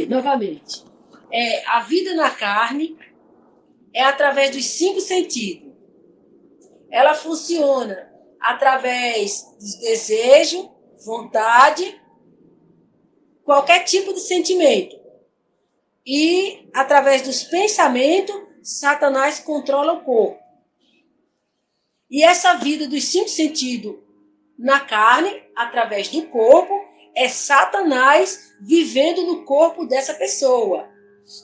Novamente, a vida na carne é através dos 5 sentidos. Ela funciona através dos desejos, vontade, qualquer tipo de sentimento. E através dos pensamentos, Satanás controla o corpo. E essa vida dos 5 sentidos na carne, através do corpo, é Satanás vivendo no corpo dessa pessoa.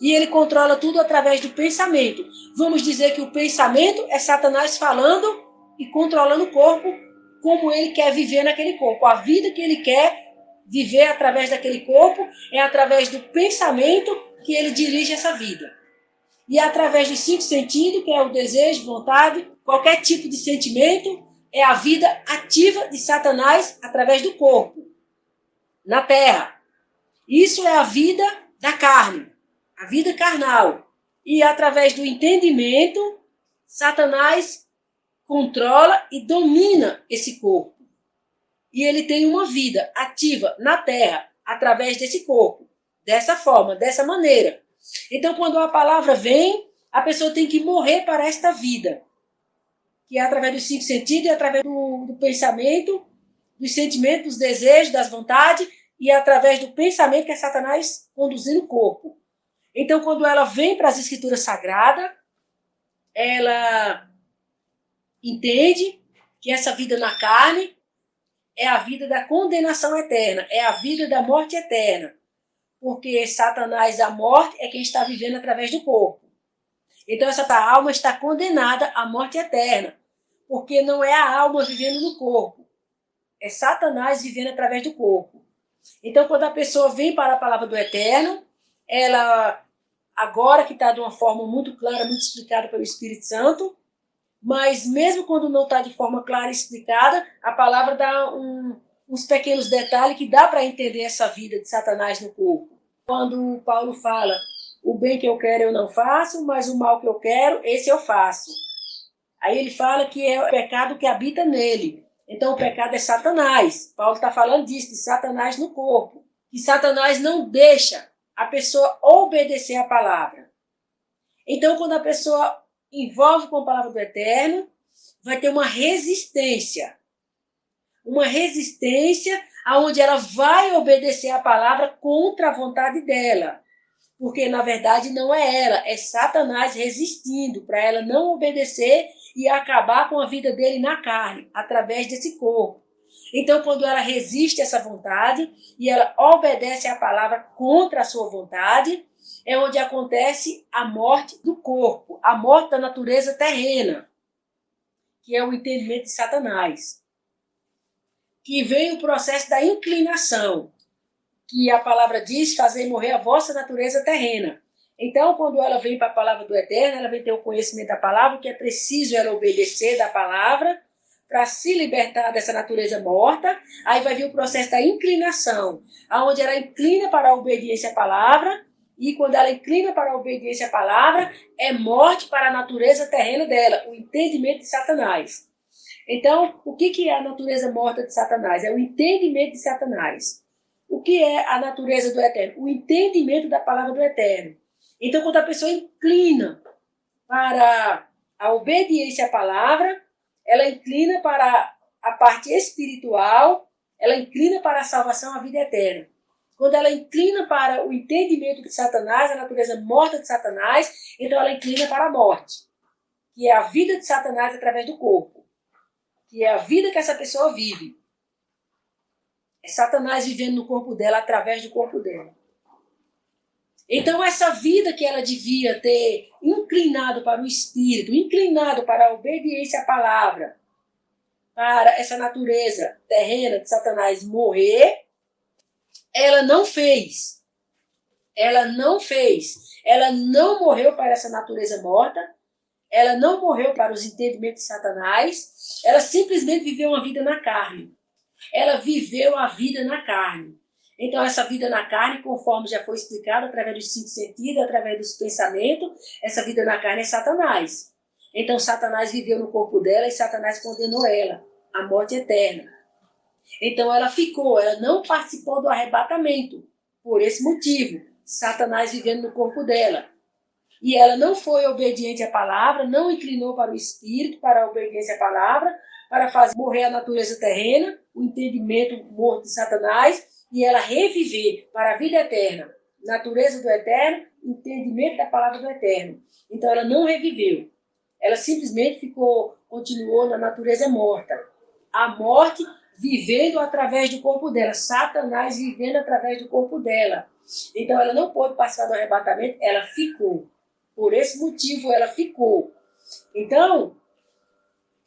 E ele controla tudo através do pensamento. Vamos dizer que o pensamento é Satanás falando e controlando o corpo como ele quer viver naquele corpo. A vida que ele quer viver através daquele corpo é através do pensamento que ele dirige essa vida. E através dos 5 sentidos, que é o desejo, vontade, qualquer tipo de sentimento, é a vida ativa de Satanás através do corpo, na terra. Isso é a vida da carne, a vida carnal. E através do entendimento, Satanás controla e domina esse corpo. E ele tem uma vida ativa na terra, através desse corpo, dessa forma, dessa maneira. Então, quando a palavra vem, a pessoa tem que morrer para esta vida, que é através dos 5 sentidos, através do pensamento, dos sentimentos, dos desejos, das vontades, e através do pensamento que é Satanás conduzindo o corpo. Então, quando ela vem para as Escrituras Sagradas, ela entende que essa vida na carne é a vida da condenação eterna, é a vida da morte eterna. Porque Satanás, a morte, é quem está vivendo através do corpo. Então, essa alma está condenada à morte eterna, porque não é a alma vivendo no corpo, é Satanás vivendo através do corpo. Então, quando a pessoa vem para a palavra do Eterno, ela, agora que está de uma forma muito clara, muito explicada pelo Espírito Santo, mas mesmo quando não está de forma clara e explicada, a palavra dá uns pequenos detalhes que dá para entender essa vida de Satanás no corpo. Quando Paulo fala, o bem que eu quero eu não faço, mas o mal que eu quero, esse eu faço. Aí ele fala que é o pecado que habita nele. Então o pecado é Satanás. Paulo está falando disso, de Satanás no corpo. Que Satanás não deixa a pessoa obedecer a palavra. Então quando a pessoa envolve com a palavra do Eterno, vai ter uma resistência. Uma resistência onde ela vai obedecer a palavra contra a vontade dela. Porque, na verdade, não é ela, é Satanás resistindo para ela não obedecer e acabar com a vida dele na carne, através desse corpo. Então, quando ela resiste a essa vontade e ela obedece a palavra contra a sua vontade, é onde acontece a morte do corpo, a morte da natureza terrena, que é o entendimento de Satanás. Que vem o processo da inclinação, que a palavra diz, fazer morrer a vossa natureza terrena. Então, quando ela vem para a palavra do Eterno, ela vem ter o conhecimento da palavra, que é preciso ela obedecer da palavra para se libertar dessa natureza morta. Aí vai vir o processo da inclinação, onde ela inclina para a obediência à palavra, e quando ela inclina para a obediência à palavra, é morte para a natureza terrena dela, o entendimento de Satanás. Então, o que é a natureza morta de Satanás? É o entendimento de Satanás. O que é a natureza do Eterno? O entendimento da palavra do Eterno. Então, quando a pessoa inclina para a obediência à palavra, ela inclina para a parte espiritual, ela inclina para a salvação, a vida eterna. Quando ela inclina para o entendimento de Satanás, a natureza morta de Satanás, então ela inclina para a morte, que é a vida de Satanás através do corpo, que é a vida que essa pessoa vive. É Satanás vivendo no corpo dela, através do corpo dela. Então, essa vida que ela devia ter inclinado para o Espírito, inclinado para a obediência à palavra, para essa natureza terrena de Satanás morrer, ela não fez. Ela não fez. Ela não morreu para essa natureza morta, ela não morreu para os entendimentos de Satanás, ela simplesmente viveu uma vida na carne. Ela viveu a vida na carne. Então, essa vida na carne, conforme já foi explicado, através dos 5 sentidos, através dos pensamentos, essa vida na carne é Satanás. Então, Satanás viveu no corpo dela e Satanás condenou ela à morte eterna. Então, ela ficou, ela não participou do arrebatamento, por esse motivo. Satanás vivendo no corpo dela. E ela não foi obediente à palavra, não inclinou para o Espírito, para a obediência à palavra, para fazer morrer a natureza terrena, o entendimento morto de Satanás, e ela reviver para a vida eterna, natureza do eterno, entendimento da palavra do eterno. Então ela não reviveu. Ela simplesmente continuou na natureza morta. A morte vivendo através do corpo dela, Satanás vivendo através do corpo dela. Então ela não pôde participar do arrebatamento, ela ficou. Por esse motivo ela ficou. Então,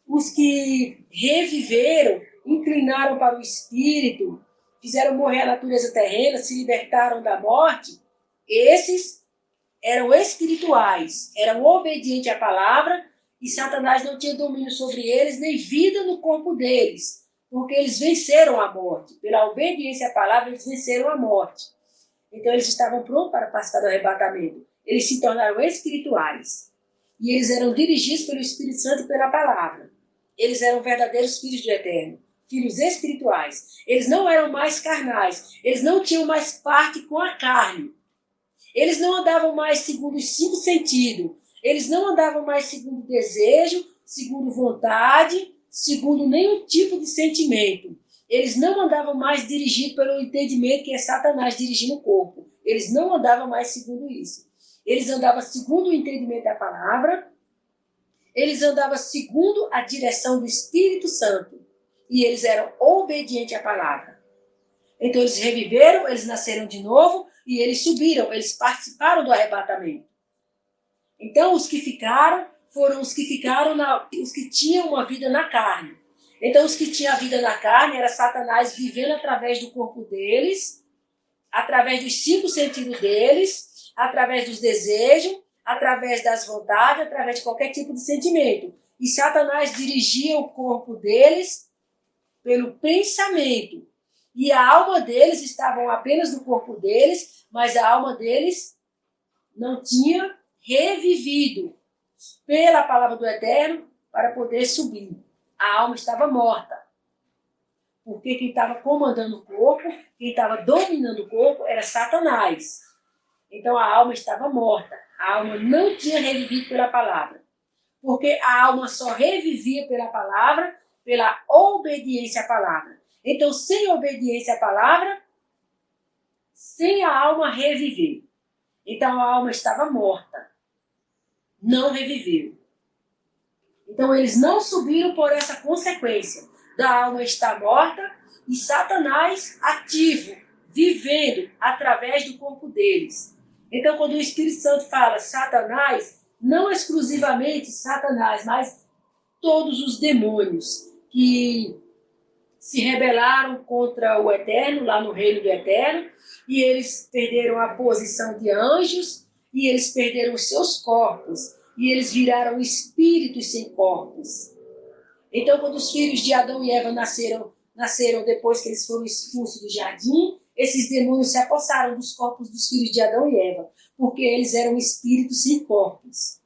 os que reviveram, inclinaram para o Espírito, fizeram morrer a natureza terrena, se libertaram da morte, esses eram espirituais, eram obedientes à palavra, e Satanás não tinha domínio sobre eles, nem vida no corpo deles, porque eles venceram a morte. Pela obediência à palavra, eles venceram a morte. Então, eles estavam prontos para participar do arrebatamento. Eles se tornaram espirituais. E eles eram dirigidos pelo Espírito Santo e pela palavra. Eles eram verdadeiros filhos do Eterno, filhos espirituais. Eles não eram mais carnais. Eles não tinham mais parte com a carne. Eles não andavam mais segundo os 5 sentidos. Eles não andavam mais segundo desejo, segundo vontade, segundo nenhum tipo de sentimento. Eles não andavam mais dirigidos pelo entendimento que é Satanás dirigindo o corpo. Eles não andavam mais segundo isso. Eles andavam segundo o entendimento da palavra. Eles andavam segundo a direção do Espírito Santo. E eles eram obedientes à palavra. Então eles reviveram, eles nasceram de novo e eles subiram, eles participaram do arrebatamento. Então os que ficaram foram os que os que tinham uma vida na carne. Então os que tinham a vida na carne era Satanás vivendo através do corpo deles, através dos 5 sentidos deles, através dos desejos, através das vontades, através de qualquer tipo de sentimento. E Satanás dirigia o corpo deles pelo pensamento. E a alma deles estava apenas no corpo deles, mas a alma deles não tinha revivido pela palavra do Eterno para poder subir. A alma estava morta. Porque quem estava comandando o corpo, quem estava dominando o corpo era Satanás. Então a alma estava morta. A alma não tinha revivido pela palavra. Porque a alma só revivia pela palavra, pela obediência à palavra. Então, sem obediência à palavra, sem a alma reviver. Então a alma estava morta. Não reviveu. Então eles não subiram por essa consequência da alma estar morta e Satanás ativo, vivendo através do corpo deles. Então quando o Espírito Santo fala Satanás, não exclusivamente Satanás, mas todos os demônios que se rebelaram contra o Eterno, lá no reino do Eterno, e eles perderam a posição de anjos, e eles perderam os seus corpos, e eles viraram espíritos sem corpos. Então, quando os filhos de Adão e Eva nasceram depois que eles foram expulsos do jardim, esses demônios se apossaram dos corpos dos filhos de Adão e Eva, porque eles eram espíritos sem corpos.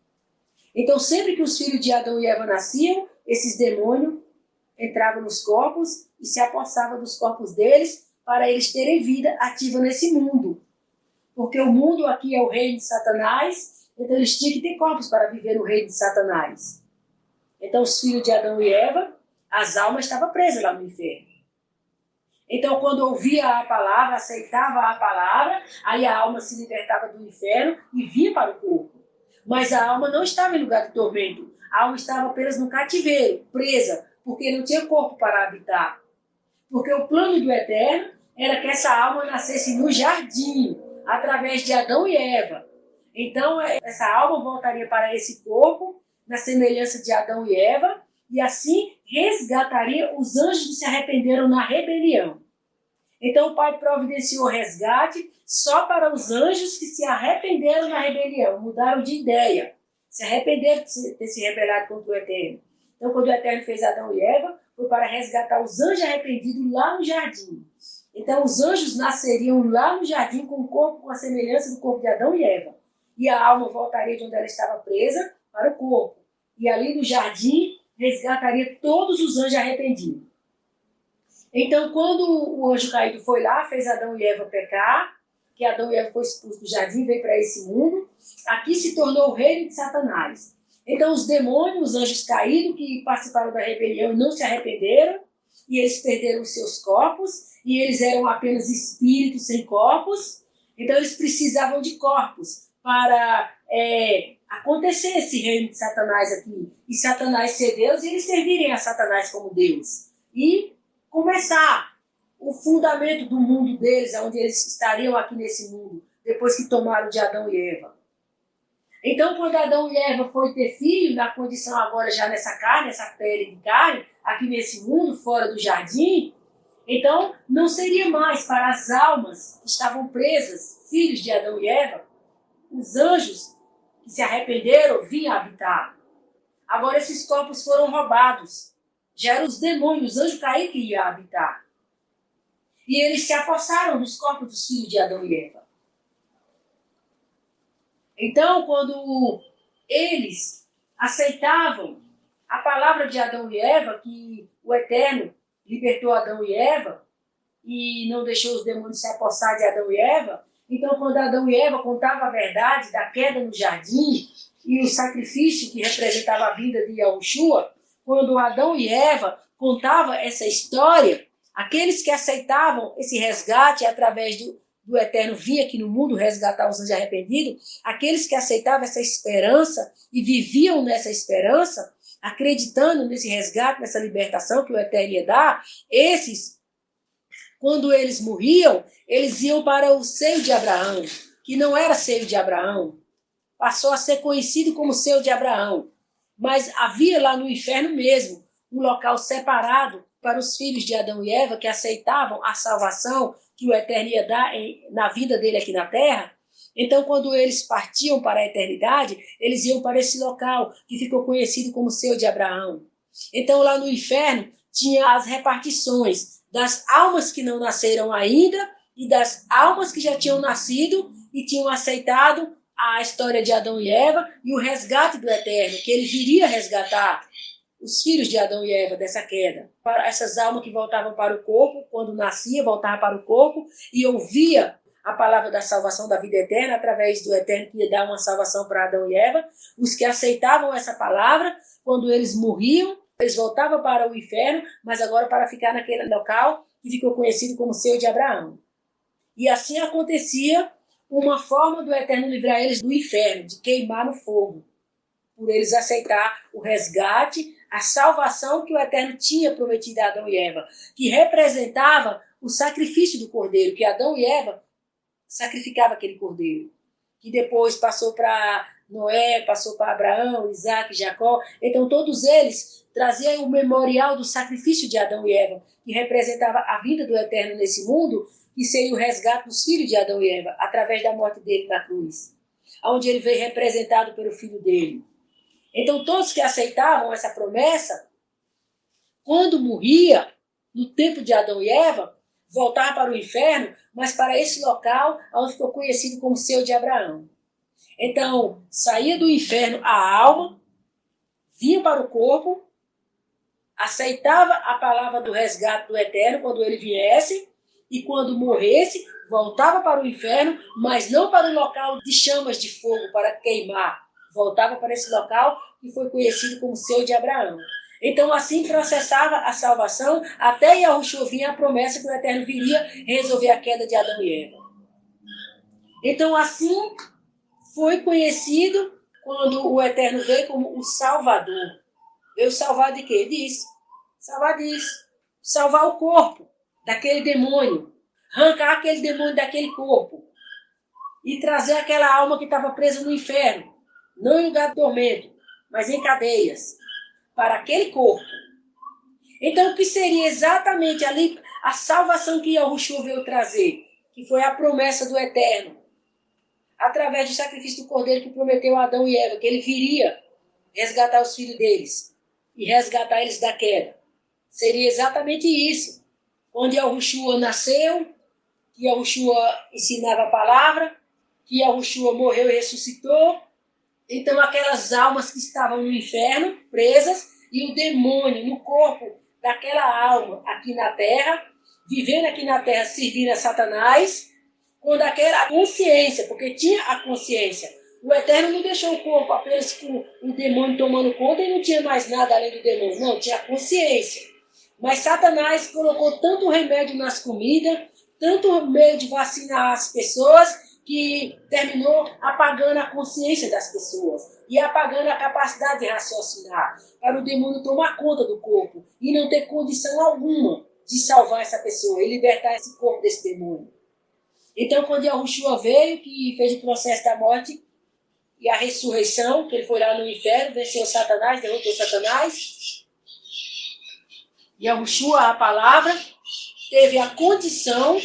Então, sempre que os filhos de Adão e Eva nasciam, esses demônios entravam nos corpos e se apossavam dos corpos deles para eles terem vida ativa nesse mundo. Porque o mundo aqui é o reino de Satanás, então eles tinham que ter corpos para viver no reino de Satanás. Então os filhos de Adão e Eva, as almas estavam presas lá no inferno. Então quando ouvia a palavra, aceitava a palavra, aí a alma se libertava do inferno e vinha para o corpo. Mas a alma não estava em lugar de tormento. A alma estava apenas no cativeiro, presa, porque não tinha corpo para habitar. Porque o plano do Eterno era que essa alma nascesse no jardim, através de Adão e Eva. Então, essa alma voltaria para esse corpo, na semelhança de Adão e Eva, e assim resgataria os anjos que se arrependeram na rebelião. Então, o Pai providenciou resgate só para os anjos que se arrependeram na rebelião, mudaram de ideia, se arrependeram de ter se rebelado contra o Eterno. Então, quando o Eterno fez Adão e Eva, foi para resgatar os anjos arrependidos lá no jardim. Então, os anjos nasceriam lá no jardim com o corpo com a semelhança do corpo de Adão e Eva. E a alma voltaria de onde ela estava presa para o corpo. E ali no jardim, resgataria todos os anjos arrependidos. Então, quando o anjo caído foi lá, fez Adão e Eva pecar, que Adão e Eva foi expulso do jardim, veio para esse mundo, aqui se tornou o reino de Satanás. Então os demônios, os anjos caídos, que participaram da rebelião e não se arrependeram, e eles perderam os seus corpos, e eles eram apenas espíritos sem corpos, então eles precisavam de corpos para acontecer esse reino de Satanás aqui, e Satanás ser Deus, e eles servirem a Satanás como Deus. E começar o fundamento do mundo deles, onde eles estariam aqui nesse mundo, depois que tomaram de Adão e Eva. Então, quando Adão e Eva foi ter filho, na condição agora já nessa carne, essa pele de carne, aqui nesse mundo, fora do jardim, então não seria mais para as almas que estavam presas, filhos de Adão e Eva, os anjos que se arrependeram vinham habitar. Agora esses corpos foram roubados. Já eram os demônios, os anjos caídos que iam habitar. E eles se apossaram dos corpos dos filhos de Adão e Eva. Então, quando eles aceitavam a palavra de Adão e Eva, que o Eterno libertou Adão e Eva, e não deixou os demônios se apossar de Adão e Eva, então quando Adão e Eva contavam a verdade da queda no jardim, e o sacrifício que representava a vida de Yahushua, quando Adão e Eva contavam essa história, aqueles que aceitavam esse resgate através do Eterno vir aqui no mundo resgatar os anjos arrependidos, aqueles que aceitavam essa esperança e viviam nessa esperança, acreditando nesse resgate, nessa libertação que o Eterno ia dar, esses, quando eles morriam, eles iam para o seio de Abraão, que não era seio de Abraão, passou a ser conhecido como seio de Abraão, mas havia lá no inferno mesmo um local separado para os filhos de Adão e Eva que aceitavam a salvação que o Eterno ia dar na vida dele aqui na terra. Então, quando eles partiam para a eternidade, eles iam para esse local que ficou conhecido como seio de Abraão. Então, lá no inferno, tinha as repartições das almas que não nasceram ainda e das almas que já tinham nascido e tinham aceitado a história de Adão e Eva e o resgate do Eterno, que ele viria resgatar os filhos de Adão e Eva dessa queda. Para essas almas que voltavam para o corpo, quando nascia, voltavam para o corpo e ouvia a palavra da salvação da vida eterna através do Eterno que ia dar uma salvação para Adão e Eva. Os que aceitavam essa palavra, quando eles morriam, eles voltavam para o inferno, mas agora para ficar naquele local que ficou conhecido como seio de Abraão. E assim acontecia uma forma do Eterno livrar eles do inferno, de queimar no fogo, por eles aceitar o resgate, a salvação que o Eterno tinha prometido a Adão e Eva, que representava o sacrifício do cordeiro, que Adão e Eva sacrificavam aquele cordeiro, que depois passou para Noé, passou para Abraão, Isaac, Jacó. Então todos eles traziam o memorial do sacrifício de Adão e Eva, que representava a vida do Eterno nesse mundo, que seria o resgate dos filhos de Adão e Eva, através da morte dele na cruz, onde ele veio representado pelo filho dele. Então todos que aceitavam essa promessa, quando morria, no tempo de Adão e Eva, voltavam para o inferno, mas para esse local onde ficou conhecido como seio de Abraão. Então, saía do inferno a alma, vinha para o corpo, aceitava a palavra do resgate do Eterno quando ele viesse, e quando morresse, voltava para o inferno, mas não para o local de chamas de fogo para queimar. Voltava para esse local que foi conhecido como seio de Abraão. Então, assim processava a salvação, até Yahushua vir a promessa que o Eterno viria resolver a queda de Adão e Eva. Então, assim foi conhecido quando o Eterno veio como o Salvador. Veio salvar de quê? Disso. Salvar disso. Salvar o corpo daquele demônio. Arrancar aquele demônio daquele corpo. E trazer aquela alma que estava presa no inferno. Não em lugar de tormento, mas em cadeias. Para aquele corpo. Então, o que seria exatamente ali a salvação que Yahushua veio trazer? Que foi a promessa do Eterno. Através do sacrifício do Cordeiro que prometeu a Adão e Eva, que ele viria resgatar os filhos deles e resgatar eles da queda. Seria exatamente isso. Onde Yahushua nasceu, que Yahushua ensinava a palavra, que Yahushua morreu e ressuscitou. Então aquelas almas que estavam no inferno, presas, e o demônio no corpo daquela alma aqui na terra, vivendo aqui na terra, servindo a Satanás, quando aquela consciência, porque tinha a consciência, o Eterno não deixou o corpo apenas com o demônio tomando conta e não tinha mais nada além do demônio, não, tinha a consciência. Mas Satanás colocou tanto remédio nas comidas, tanto meio de vacinar as pessoas, que terminou apagando a consciência das pessoas e apagando a capacidade de raciocinar, para o demônio tomar conta do corpo e não ter condição alguma de salvar essa pessoa e libertar esse corpo desse demônio. Então, quando Yahushua veio, que fez o processo da morte e a ressurreição, que ele foi lá no inferno, venceu Satanás, derrotou Satanás, Yahushua, a palavra, teve a condição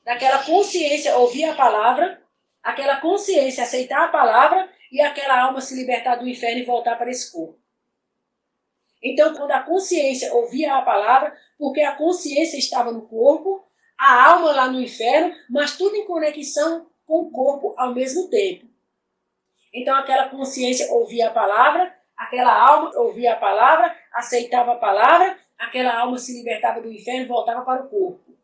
daquela consciência ouvir a palavra, aquela consciência aceitar a palavra e aquela alma se libertar do inferno e voltar para esse corpo. Então, quando a consciência ouvia a palavra, porque a consciência estava no corpo, a alma lá no inferno, mas tudo em conexão com o corpo ao mesmo tempo. Então, aquela consciência ouvia a palavra, aquela alma ouvia a palavra, aceitava a palavra, aquela alma se libertava do inferno e voltava para o corpo.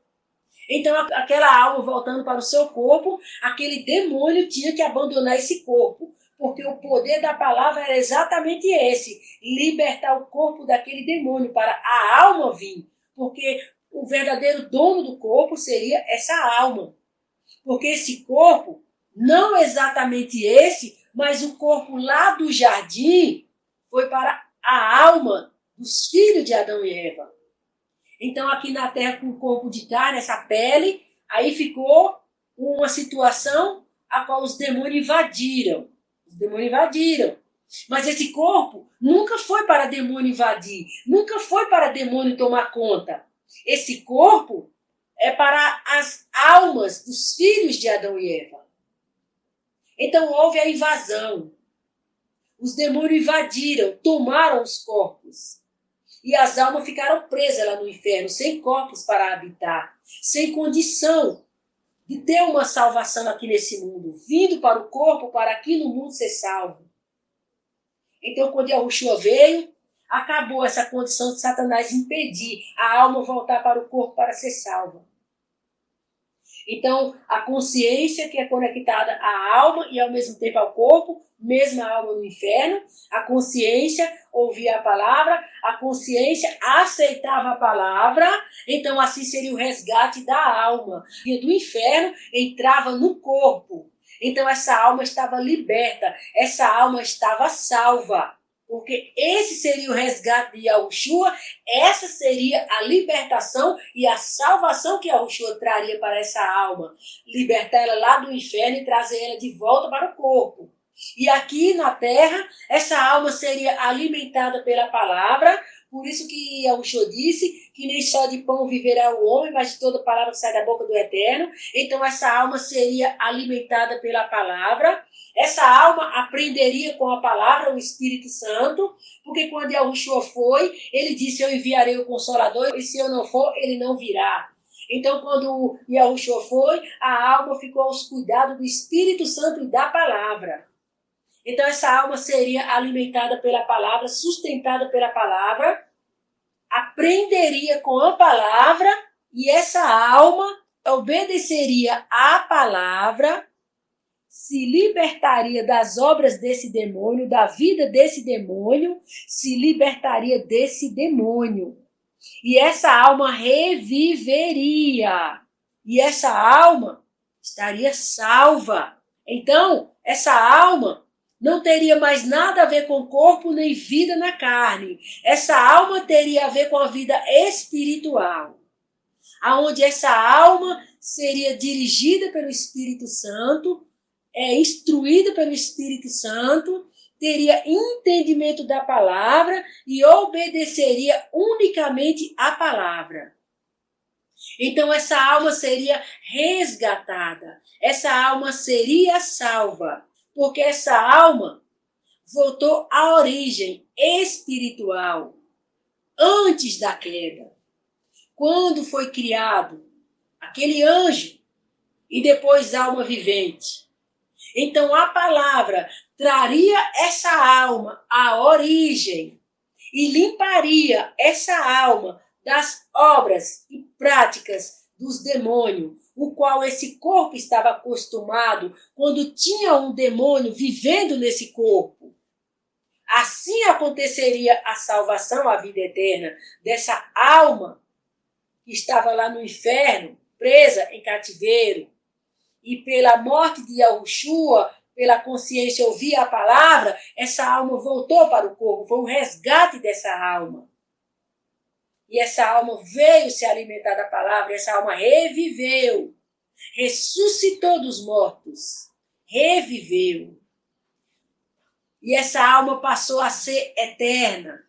Então, aquela alma voltando para o seu corpo, aquele demônio tinha que abandonar esse corpo, porque o poder da palavra era exatamente esse, libertar o corpo daquele demônio para a alma vir, porque o verdadeiro dono do corpo seria essa alma, porque esse corpo, não exatamente esse, mas o corpo lá do jardim, foi para a alma dos filhos de Adão e Eva. Então, aqui na terra, com o corpo de carne, essa pele, aí ficou uma situação a qual os demônios invadiram. Os demônios invadiram. Mas esse corpo nunca foi para demônio invadir, nunca foi para demônio tomar conta. Esse corpo é para as almas dos filhos de Adão e Eva. Então, houve a invasão. Os demônios invadiram, tomaram os corpos. E as almas ficaram presas lá no inferno, sem corpos para habitar, sem condição de ter uma salvação aqui nesse mundo, vindo para o corpo, para aqui no mundo ser salvo. Então, quando Yahushua veio, acabou essa condição de Satanás impedir a alma voltar para o corpo para ser salva. Então, a consciência que é conectada à alma e ao mesmo tempo ao corpo, mesma alma no inferno, a consciência ouvia a palavra, a consciência aceitava a palavra, então assim seria o resgate da alma. E do inferno entrava no corpo. Então essa alma estava liberta, essa alma estava salva. Porque esse seria o resgate de Yahushua, essa seria a libertação e a salvação que Yahushua traria para essa alma. Libertar ela lá do inferno e trazer ela de volta para o corpo. E aqui na terra, essa alma seria alimentada pela palavra, por isso que Yahushua disse que nem só de pão viverá o homem, mas de toda palavra que sai da boca do Eterno. Então essa alma seria alimentada pela palavra. Essa alma aprenderia com a palavra, o Espírito Santo, porque quando Yahushua foi, ele disse, eu enviarei o Consolador, e se eu não for, ele não virá. Então, quando Yahushua foi, a alma ficou aos cuidados do Espírito Santo e da palavra. Então, essa alma seria alimentada pela palavra, sustentada pela palavra, aprenderia com a palavra, e essa alma obedeceria à palavra, se libertaria das obras desse demônio, da vida desse demônio, se libertaria desse demônio. E essa alma reviveria. E essa alma estaria salva. Então, essa alma não teria mais nada a ver com o corpo nem vida na carne. Essa alma teria a ver com a vida espiritual. Aonde essa alma seria dirigida pelo Espírito Santo, instruída pelo Espírito Santo, teria entendimento da palavra e obedeceria unicamente à palavra. Então essa alma seria resgatada, essa alma seria salva, porque essa alma voltou à origem espiritual, antes da queda. Quando foi criado aquele anjo e depois alma vivente. Então a palavra traria essa alma à origem e limparia essa alma das obras e práticas dos demônios, o qual esse corpo estava acostumado quando tinha um demônio vivendo nesse corpo. Assim aconteceria a salvação, a vida eterna dessa alma que estava lá no inferno, presa em cativeiro. E pela morte de Yahushua, pela consciência ouvir a palavra, essa alma voltou para o corpo, foi um resgate dessa alma. E essa alma veio se alimentar da palavra, essa alma reviveu, ressuscitou dos mortos, reviveu. E essa alma passou a ser eterna,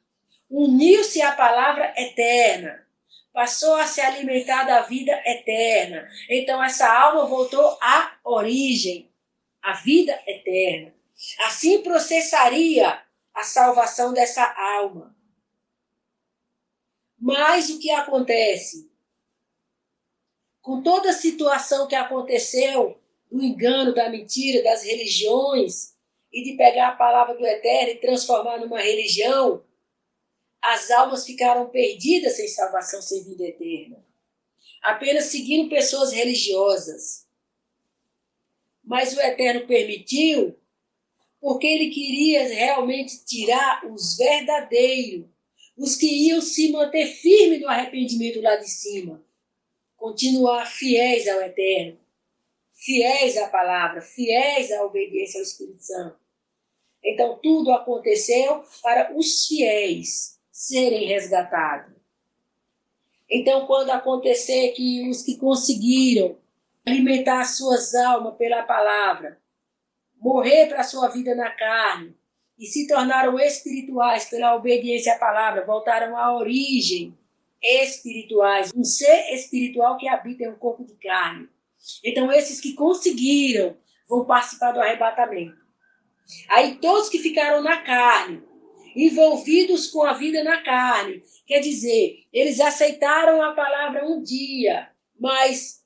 uniu-se à palavra eterna, passou a se alimentar da vida eterna. Então essa alma voltou à origem, à vida eterna. Assim processaria a salvação dessa alma. Mas o que acontece? Com toda a situação que aconteceu, do engano, da mentira, das religiões, e de pegar a palavra do Eterno e transformar numa religião, as almas ficaram perdidas sem salvação, sem vida eterna. Apenas seguindo pessoas religiosas. Mas o Eterno permitiu, porque ele queria realmente tirar os verdadeiros, os que iam se manter firmes no arrependimento lá de cima. Continuar fiéis ao Eterno, fiéis à palavra, fiéis à obediência ao Espírito Santo. Então tudo aconteceu para os fiéis serem resgatados. Então quando acontecer que os que conseguiram alimentar as suas almas pela palavra, morrer para a sua vida na carne, e se tornaram espirituais pela obediência à palavra, voltaram à origem espirituais, um ser espiritual que habita em um corpo de carne. Então esses que conseguiram vão participar do arrebatamento. Aí todos que ficaram na carne, envolvidos com a vida na carne, quer dizer, eles aceitaram a palavra um dia, mas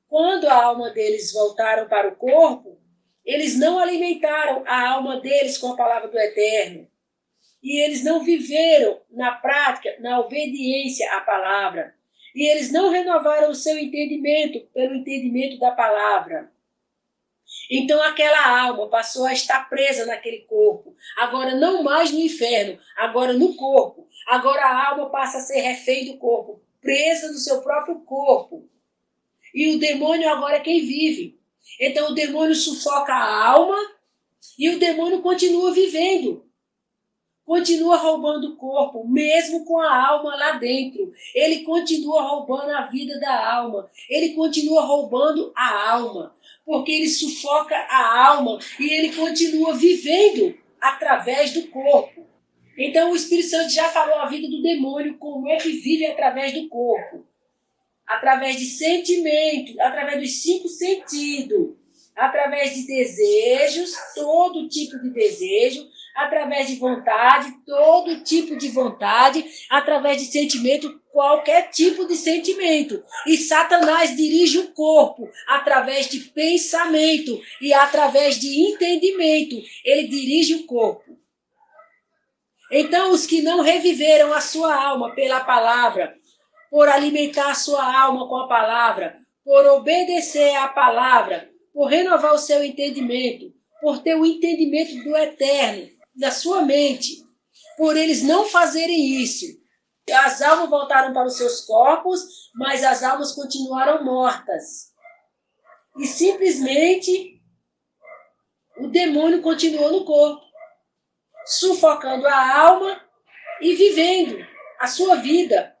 quando a alma deles voltaram para o corpo, eles não alimentaram a alma deles com a palavra do Eterno. E eles não viveram na prática, na obediência à palavra. E eles não renovaram o seu entendimento pelo entendimento da palavra. Então aquela alma passou a estar presa naquele corpo. Agora não mais no inferno, agora no corpo. Agora a alma passa a ser refém do corpo, presa no seu próprio corpo. E o demônio agora é quem vive. Então o demônio sufoca a alma e o demônio continua vivendo. Continua roubando o corpo, mesmo com a alma lá dentro. Ele continua roubando a vida da alma. Ele continua roubando a alma. Porque ele sufoca a alma e ele continua vivendo através do corpo. Então o Espírito Santo já falou a vida do demônio, como é que vive através do corpo. Através de sentimento, através dos 5 sentidos. Através de desejos, todo tipo de desejo, através de vontade, todo tipo de vontade, através de sentimento, qualquer tipo de sentimento. E Satanás dirige o corpo através de pensamento e através de entendimento. Ele dirige o corpo. Então, os que não reviveram a sua alma pela palavra, por alimentar a sua alma com a palavra, por obedecer à palavra, por renovar o seu entendimento, por ter o entendimento do Eterno na sua mente, por eles não fazerem isso. As almas voltaram para os seus corpos, mas as almas continuaram mortas. E simplesmente o demônio continuou no corpo, sufocando a alma e vivendo a sua vida.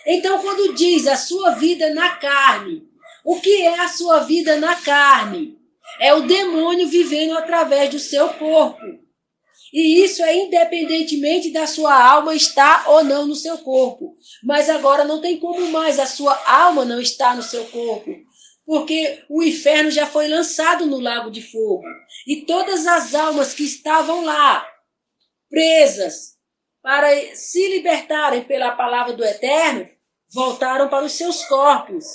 Então, quando diz a sua vida na carne, o que é a sua vida na carne? É o demônio vivendo através do seu corpo. E isso é independentemente da sua alma estar ou não no seu corpo. Mas agora não tem como mais a sua alma não estar no seu corpo. Porque o inferno já foi lançado no lago de fogo. E todas as almas que estavam lá, presas, para se libertarem pela palavra do Eterno, voltaram para os seus corpos.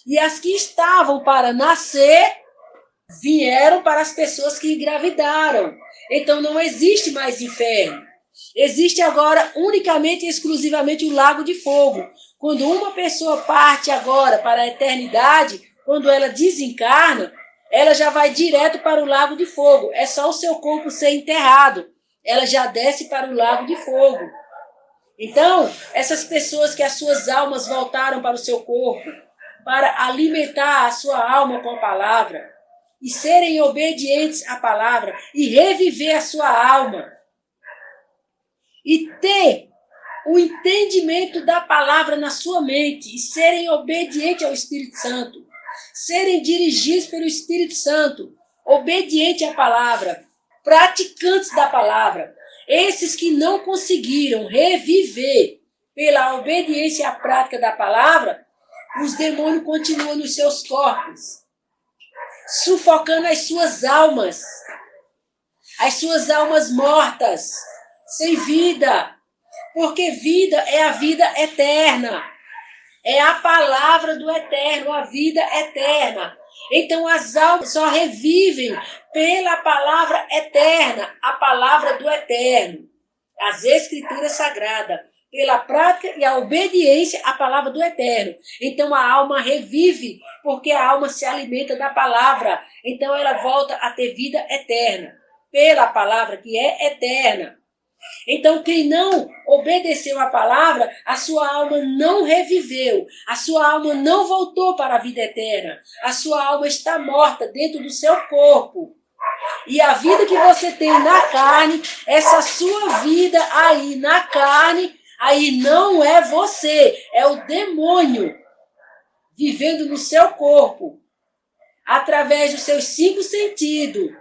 E as que estavam para nascer, vieram para as pessoas que engravidaram. Então não existe mais inferno. Existe agora unicamente e exclusivamente o lago de fogo, Quando uma pessoa parte agora para a eternidade, quando ela desencarna, ela já vai direto para o lago de fogo. É só o seu corpo ser enterrado. Ela já desce para o lago de fogo. Então, essas pessoas que as suas almas voltaram para o seu corpo, para alimentar a sua alma com a palavra, e serem obedientes à palavra, e reviver a sua alma, e ter o entendimento da palavra na sua mente, e serem obedientes ao Espírito Santo, serem dirigidos pelo Espírito Santo, obedientes à palavra, praticantes da palavra. Esses que não conseguiram reviver pela obediência e a prática da palavra, os demônios continuam nos seus corpos, sufocando as suas almas mortas, sem vida, porque vida é a vida eterna, é a palavra do eterno, a vida eterna. Então as almas só revivem pela palavra eterna, a palavra do eterno, as escrituras sagradas, pela prática e a obediência à palavra do eterno. Então a alma revive, porque a alma se alimenta da palavra. Então ela volta a ter vida eterna, pela palavra que é eterna. Então quem não obedeceu à palavra, a sua alma não reviveu, a sua alma não voltou para a vida eterna, a sua alma está morta dentro do seu corpo. E a vida que você tem na carne, essa sua vida aí na carne, aí não é você, é o demônio vivendo no seu corpo, através dos seus 5 sentidos,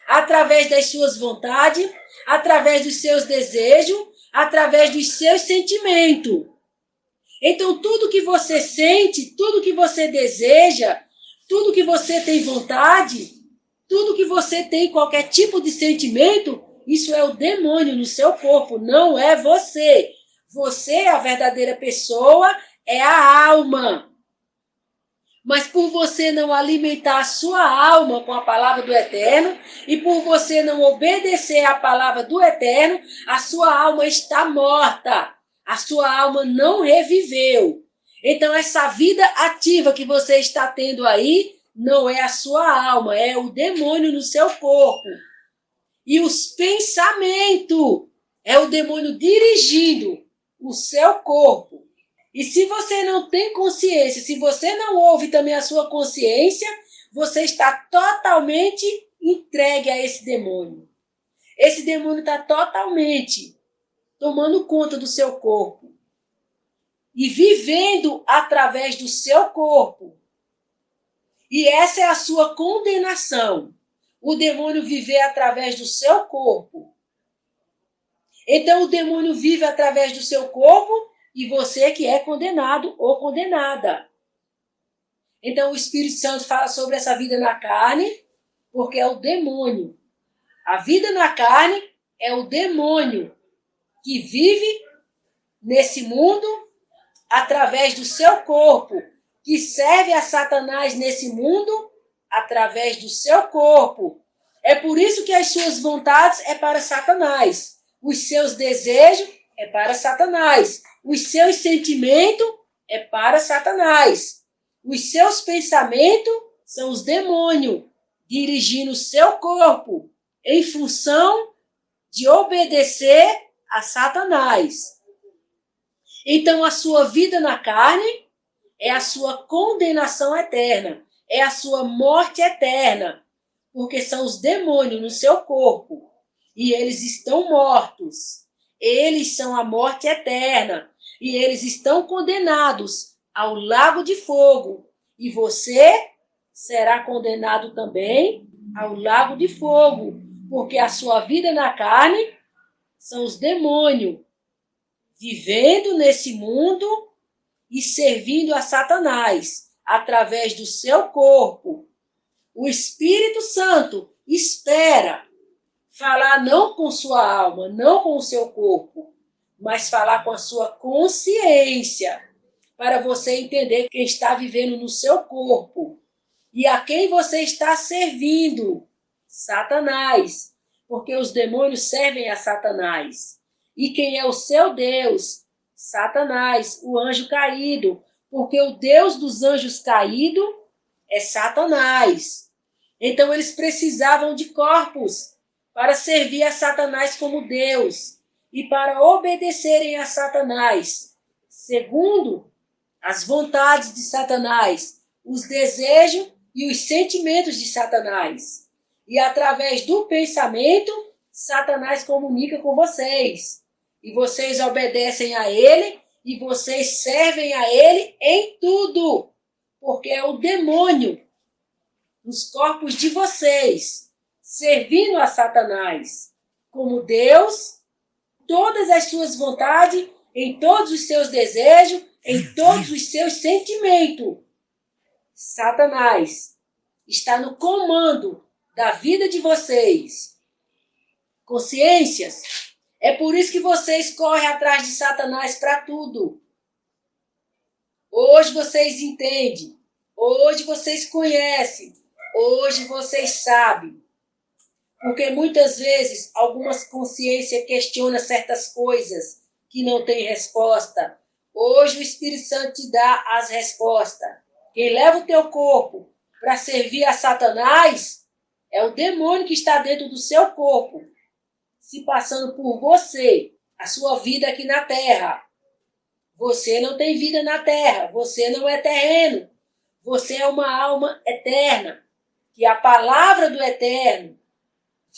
através das suas vontades, através dos seus desejos, através dos seus sentimentos. Então, tudo que você sente, tudo que você deseja, tudo que você tem vontade, tudo que você tem qualquer tipo de sentimento, isso é o demônio no seu corpo, não é você. Você, a verdadeira pessoa, é a alma. Mas por você não alimentar a sua alma com a palavra do Eterno e por você não obedecer à palavra do Eterno, a sua alma está morta. A sua alma não reviveu. Então essa vida ativa que você está tendo aí não é a sua alma, é o demônio no seu corpo. E os pensamentos é o demônio dirigindo o seu corpo. E se você não tem consciência, se você não ouve também a sua consciência, você está totalmente entregue a esse demônio. Esse demônio está totalmente tomando conta do seu corpo e vivendo através do seu corpo. E essa é a sua condenação. O demônio viver através do seu corpo. Então o demônio vive através do seu corpo e você que é condenado ou condenada. Então o Espírito Santo fala sobre essa vida na carne, porque é o demônio. A vida na carne é o demônio que vive nesse mundo através do seu corpo, que serve a Satanás nesse mundo através do seu corpo. É por isso que as suas vontades é para Satanás, os seus desejos é para Satanás, os seus sentimentos é para Satanás, os seus pensamentos são os demônios dirigindo o seu corpo em função de obedecer a Satanás. Então a sua vida na carne é a sua condenação eterna, é a sua morte eterna, porque são os demônios no seu corpo e eles estão mortos. Eles são a morte eterna e eles estão condenados ao lago de fogo. E você será condenado também ao lago de fogo, porque a sua vida na carne são os demônios vivendo nesse mundo e servindo a Satanás através do seu corpo. O Espírito Santo espera falar não com sua alma, não com o seu corpo, mas falar com a sua consciência, para você entender quem está vivendo no seu corpo e a quem você está servindo, Satanás, porque os demônios servem a Satanás. E quem é o seu Deus? Satanás, o anjo caído, porque o Deus dos anjos caídos é Satanás. Então eles precisavam de corpos para servir a Satanás como Deus e para obedecerem a Satanás, segundo as vontades de Satanás, os desejos e os sentimentos de Satanás. E através do pensamento, Satanás comunica com vocês. E vocês obedecem a ele e vocês servem a ele em tudo. Porque é o demônio nos corpos de vocês, servindo a Satanás como Deus, todas as suas vontades, em todos os seus desejos, em todos os seus sentimentos. Satanás está no comando da vida de vocês. Consciências. É por isso que vocês correm atrás de Satanás para tudo. Hoje vocês entendem. Hoje vocês conhecem. Hoje vocês sabem. Porque muitas vezes algumas consciências questionam certas coisas que não têm resposta. Hoje o Espírito Santo te dá as respostas. Quem leva o teu corpo para servir a Satanás é o demônio que está dentro do seu corpo, se passando por você, a sua vida aqui na terra. Você não tem vida na terra, você não é terreno, você é uma alma eterna, que a palavra do Eterno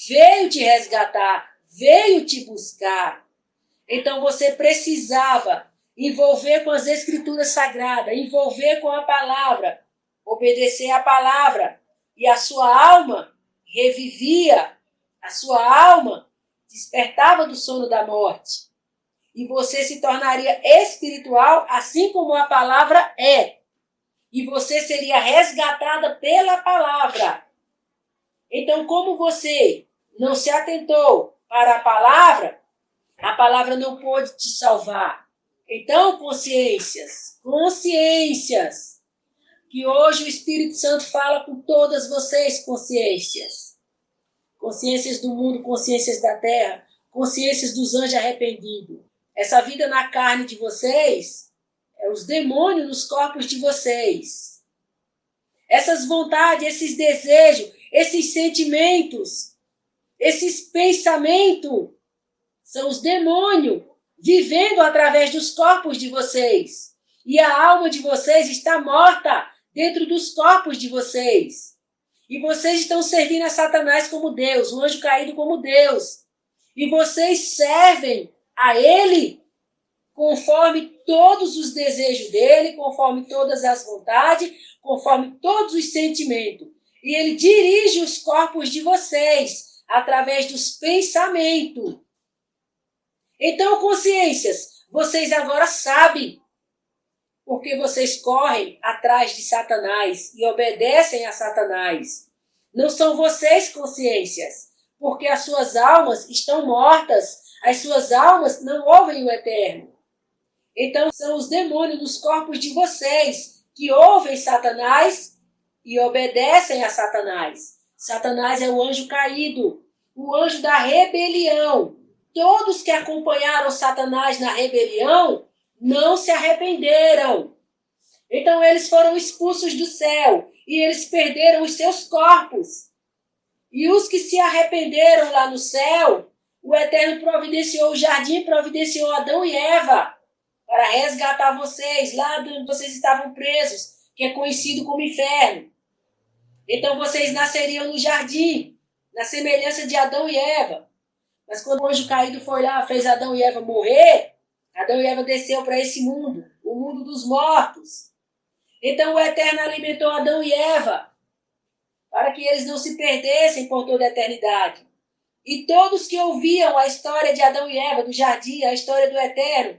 veio te resgatar, veio te buscar. Então você precisava envolver com as Escrituras Sagradas, envolver com a palavra, obedecer à palavra, e a sua alma revivia, a sua alma despertava do sono da morte. E você se tornaria espiritual, assim como a palavra é. E você seria resgatada pela palavra. Então, como você não se atentou para a palavra não pôde te salvar. Então, consciências, que hoje o Espírito Santo fala com todas vocês, consciências do mundo, consciências da terra, consciências dos anjos arrependidos. Essa vida na carne de vocês é os demônios nos corpos de vocês. Essas vontades, esses desejos, esses sentimentos, esses pensamentos, são os demônios vivendo através dos corpos de vocês. E a alma de vocês está morta dentro dos corpos de vocês. E vocês estão servindo a Satanás como Deus, o anjo caído como Deus. E vocês servem a ele conforme todos os desejos dele, conforme todas as vontades, conforme todos os sentimentos. E ele dirige os corpos de vocês através dos pensamentos. Então, consciências, vocês agora sabem porque vocês correm atrás de Satanás e obedecem a Satanás. Não são vocês, consciências, porque as suas almas estão mortas, as suas almas não ouvem o Eterno. Então, são os demônios nos corpos de vocês que ouvem Satanás e obedecem a Satanás. Satanás é o anjo caído, o anjo da rebelião. Todos que acompanharam Satanás na rebelião não se arrependeram. Então eles foram expulsos do céu e eles perderam os seus corpos. E os que se arrependeram lá no céu, o Eterno providenciou o jardim, providenciou Adão e Eva para resgatar vocês lá onde vocês estavam presos, que é conhecido como inferno. Então vocês nasceriam no jardim, na semelhança de Adão e Eva. Mas quando o anjo caído foi lá, fez Adão e Eva morrer, Adão e Eva desceu para esse mundo, o mundo dos mortos. Então o Eterno alimentou Adão e Eva, para que eles não se perdessem por toda a eternidade. E todos que ouviam a história de Adão e Eva, do jardim, a história do Eterno,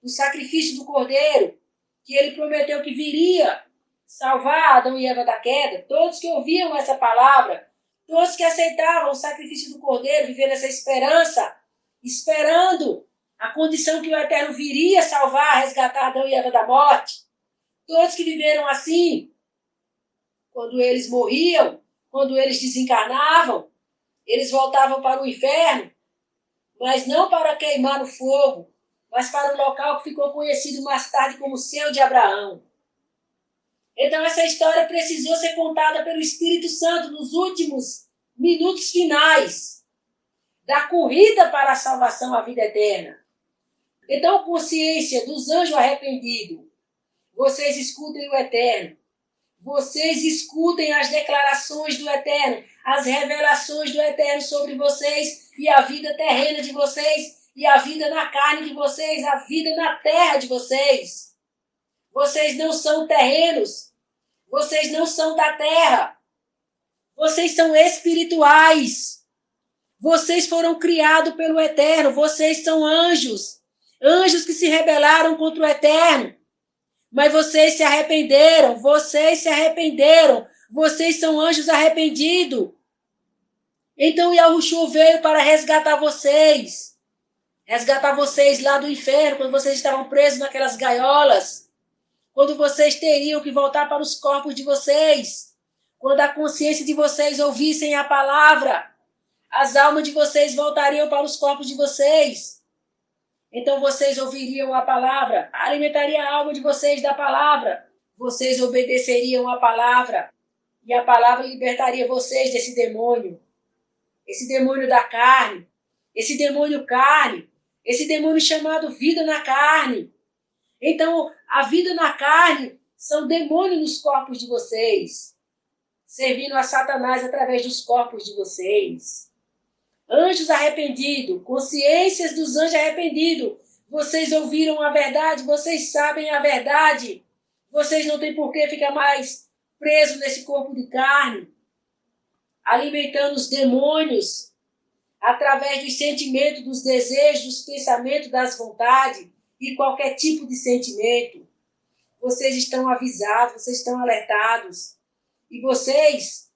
do sacrifício do Cordeiro, que ele prometeu que viria salvar Adão e Eva da queda, todos que ouviam essa palavra, todos que aceitavam o sacrifício do Cordeiro, vivendo essa esperança, esperando a condição que o Eterno viria salvar, resgatar Adão e Eva da morte. Todos que viveram assim, quando eles morriam, quando eles desencarnavam, eles voltavam para o inferno, mas não para queimar no fogo, mas para o local que ficou conhecido mais tarde como Selo de Abraão. Então essa história precisou ser contada pelo Espírito Santo nos últimos minutos finais da corrida para a salvação, a vida eterna. Então, consciência dos anjos arrependidos, vocês escutem o Eterno. Vocês escutem as declarações do Eterno, as revelações do Eterno sobre vocês e a vida terrena de vocês e a vida na carne de vocês, a vida na terra de vocês. Vocês não são terrenos. Vocês não são da terra. Vocês são espirituais. Vocês foram criados pelo Eterno. Vocês são anjos. Anjos que se rebelaram contra o Eterno. Mas vocês se arrependeram. Vocês se arrependeram. Vocês são anjos arrependidos. Então Yahushua veio para resgatar vocês. Resgatar vocês lá do inferno, quando vocês estavam presos naquelas gaiolas. Quando vocês teriam que voltar para os corpos de vocês. Quando a consciência de vocês ouvissem a palavra. As almas de vocês voltariam para os corpos de vocês. Então vocês ouviriam a palavra, alimentaria a alma de vocês da palavra. Vocês obedeceriam a palavra. E a palavra libertaria vocês desse demônio. Esse demônio da carne. Esse demônio carne. Esse demônio chamado vida na carne. Então, a vida na carne são demônios nos corpos de vocês. Servindo a Satanás através dos corpos de vocês. Anjos arrependidos, consciências dos anjos arrependidos. Vocês ouviram a verdade, vocês sabem a verdade. Vocês não têm por que ficar mais presos nesse corpo de carne, alimentando os demônios através dos sentimentos, dos desejos, dos pensamentos, das vontades e qualquer tipo de sentimento. Vocês estão avisados, vocês estão alertados. E vocês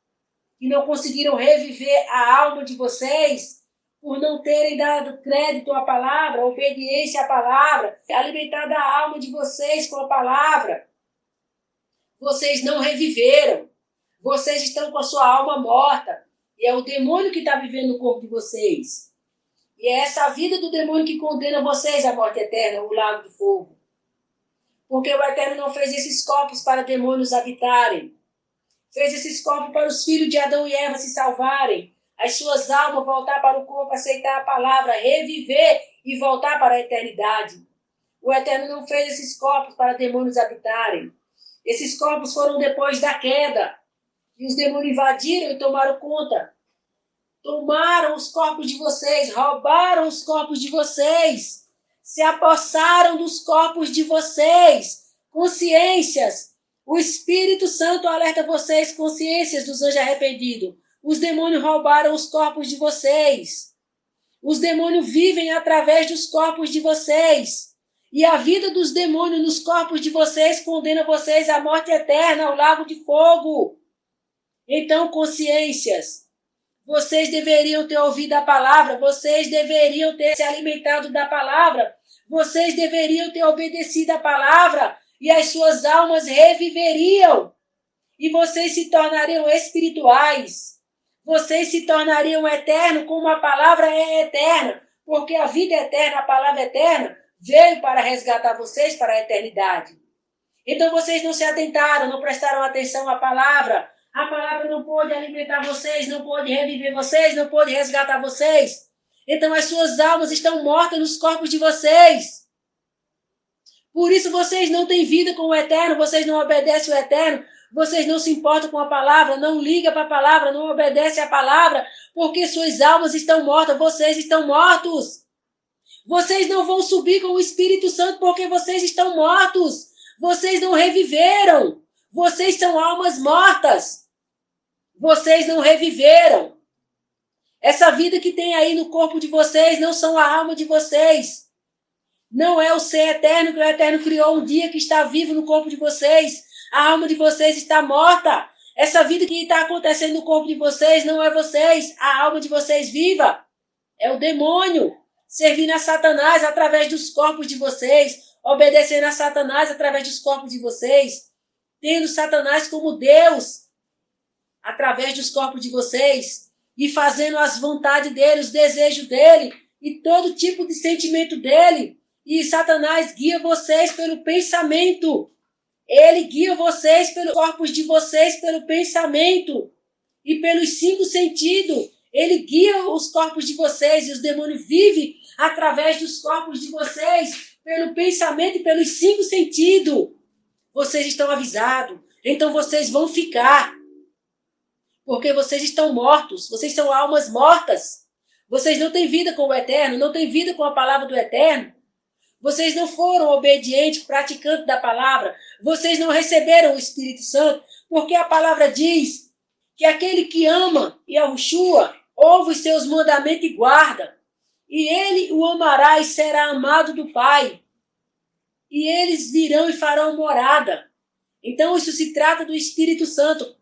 que não conseguiram reviver a alma de vocês por não terem dado crédito à palavra, obediência à palavra, alimentado a alma de vocês com a palavra. Vocês não reviveram. Vocês estão com a sua alma morta. E é o demônio que está vivendo no corpo de vocês. E é essa vida do demônio que condena vocês à morte eterna, o lago de fogo. Porque o Eterno não fez esses corpos para demônios habitarem. Fez esses corpos para os filhos de Adão e Eva se salvarem. As suas almas voltar para o corpo, aceitar a palavra, reviver e voltar para a eternidade. O Eterno não fez esses corpos para demônios habitarem. Esses corpos foram depois da queda. E os demônios invadiram e tomaram conta. Tomaram os corpos de vocês, roubaram os corpos de vocês. Se apossaram dos corpos de vocês. Consciências. O Espírito Santo alerta vocês, consciências dos anjos arrependidos. Os demônios roubaram os corpos de vocês. Os demônios vivem através dos corpos de vocês. E a vida dos demônios nos corpos de vocês condena vocês à morte eterna, ao lago de fogo. Então, consciências, vocês deveriam ter ouvido a palavra, vocês deveriam ter se alimentado da palavra, vocês deveriam ter obedecido a palavra, e as suas almas reviveriam. E vocês se tornariam espirituais. Vocês se tornariam eternos como a palavra é eterna. Porque a vida eterna, a palavra eterna, veio para resgatar vocês para a eternidade. Então vocês não se atentaram, não prestaram atenção à palavra. A palavra não pôde alimentar vocês, não pôde reviver vocês, não pôde resgatar vocês. Então as suas almas estão mortas nos corpos de vocês. Por isso vocês não têm vida com o Eterno, vocês não obedecem o Eterno, vocês não se importam com a palavra, não ligam para a palavra, não obedecem a palavra, porque suas almas estão mortas, vocês estão mortos. Vocês não vão subir com o Espírito Santo porque vocês estão mortos. Vocês não reviveram. Vocês são almas mortas. Vocês não reviveram. Essa vida que tem aí no corpo de vocês não são a alma de vocês. Não é o ser eterno que o Eterno criou um dia que está vivo no corpo de vocês. A alma de vocês está morta. Essa vida que está acontecendo no corpo de vocês não é vocês. A alma de vocês viva. É o demônio servindo a Satanás através dos corpos de vocês. Obedecendo a Satanás através dos corpos de vocês. Tendo Satanás como Deus através dos corpos de vocês. E fazendo as vontades dele, os desejos dele. E todo tipo de sentimento dele. E Satanás guia vocês pelo pensamento. Ele guia vocês pelos corpos de vocês pelo pensamento e pelos 5 sentidos. Ele guia os corpos de vocês e os demônios vivem através dos corpos de vocês pelo pensamento e pelos 5 sentidos. Vocês estão avisados. Então vocês vão ficar. Porque vocês estão mortos. Vocês são almas mortas. Vocês não têm vida com o Eterno, não têm vida com a palavra do Eterno. Vocês não foram obedientes, praticantes da palavra. Vocês não receberam o Espírito Santo, porque a palavra diz que aquele que ama Yahushua ouve os seus mandamentos e guarda. E ele o amará e será amado do Pai. E eles virão e farão morada. Então isso se trata do Espírito Santo.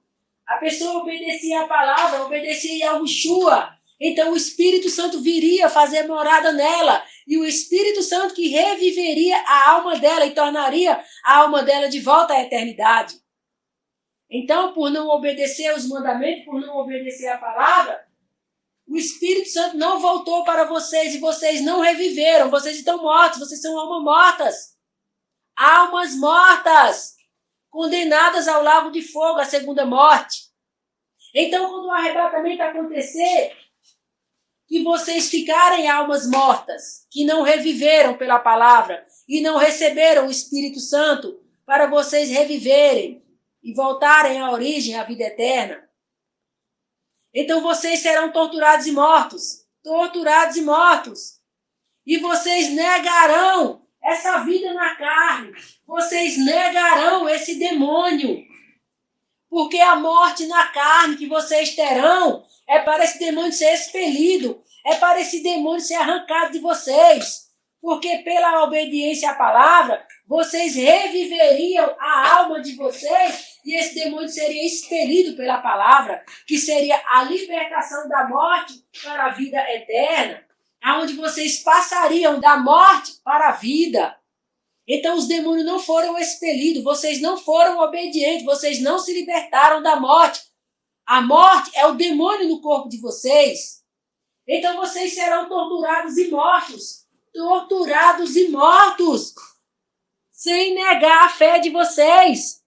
A pessoa obedecia a palavra, obedecia a Yahushua. Então o Espírito Santo viria fazer morada nela. E o Espírito Santo que reviveria a alma dela e tornaria a alma dela de volta à eternidade. Então, por não obedecer os mandamentos, por não obedecer a palavra, o Espírito Santo não voltou para vocês e vocês não reviveram. Vocês estão mortos, vocês são almas mortas. Almas mortas, condenadas ao lago de fogo, a segunda morte. Então, quando o arrebatamento acontecer, que vocês ficarem almas mortas, que não reviveram pela palavra e não receberam o Espírito Santo para vocês reviverem e voltarem à origem, à vida eterna. Então vocês serão torturados e mortos. Torturados e mortos. E vocês negarão essa vida na carne. Vocês negarão esse demônio. Porque a morte na carne que vocês terão é para esse demônio ser expelido. É para esse demônio ser arrancado de vocês. Porque pela obediência à palavra, vocês reviveriam a alma de vocês e esse demônio seria expelido pela palavra, que seria a libertação da morte para a vida eterna, aonde vocês passariam da morte para a vida. Então os demônios não foram expelidos, vocês não foram obedientes, vocês não se libertaram da morte. A morte é o demônio no corpo de vocês. Então vocês serão torturados e mortos. Torturados e mortos. Sem negar a fé de vocês.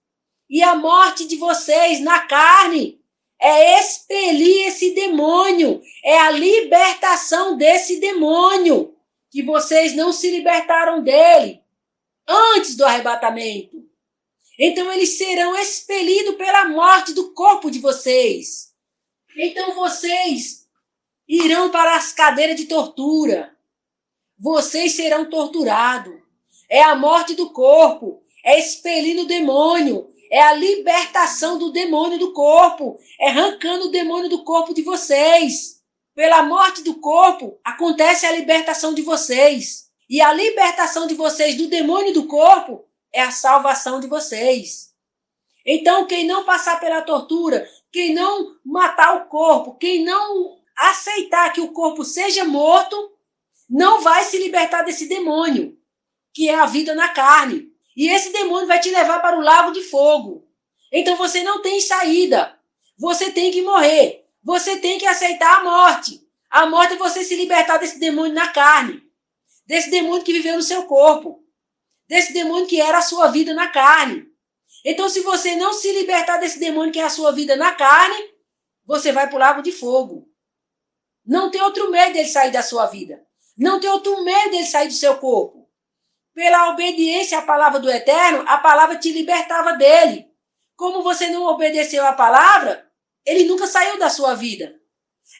E a morte de vocês na carne é expelir esse demônio. É a libertação desse demônio. Que vocês não se libertaram dele antes do arrebatamento. Então eles serão expelidos pela morte do corpo de vocês. Então vocês irão para as cadeiras de tortura. Vocês serão torturados. É a morte do corpo. É expelindo o demônio. É a libertação do demônio do corpo. É arrancando o demônio do corpo de vocês. Pela morte do corpo, acontece a libertação de vocês. E a libertação de vocês do demônio do corpo é a salvação de vocês. Então, quem não passar pela tortura, quem não matar o corpo, quem não aceitar que o corpo seja morto, não vai se libertar desse demônio, que é a vida na carne. E esse demônio vai te levar para o lago de fogo. Então você não tem saída. Você tem que morrer. Você tem que aceitar a morte. A morte é você se libertar desse demônio na carne. Desse demônio que viveu no seu corpo. Desse demônio que era a sua vida na carne. Então, se você não se libertar desse demônio que é a sua vida na carne, você vai para o lago de fogo. Não tem outro meio dele sair da sua vida. Não tem outro meio dele sair do seu corpo. Pela obediência à palavra do Eterno, a palavra te libertava dele. Como você não obedeceu à palavra, ele nunca saiu da sua vida.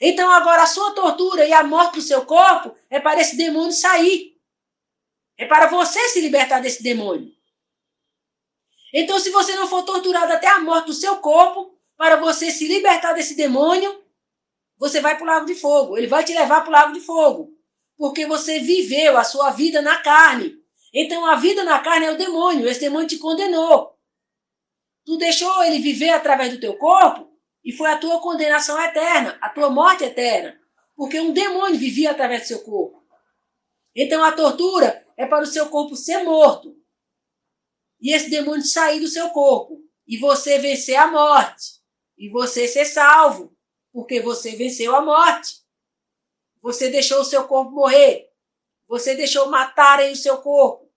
Então agora a sua tortura e a morte do seu corpo é para esse demônio sair. É para você se libertar desse demônio. Então se você não for torturado até a morte do seu corpo, para você se libertar desse demônio, você vai para o lago de fogo. Ele vai te levar para o lago de fogo. Porque você viveu a sua vida na carne. Então a vida na carne é o demônio. Esse demônio te condenou. Tu deixou ele viver através do teu corpo e foi a tua condenação eterna, a tua morte eterna. Porque um demônio vivia através do seu corpo. Então a tortura é para o seu corpo ser morto. E esse demônio sair do seu corpo. E você vencer a morte. E você ser salvo. Porque você venceu a morte. Você deixou o seu corpo morrer. Você deixou matarem o seu corpo.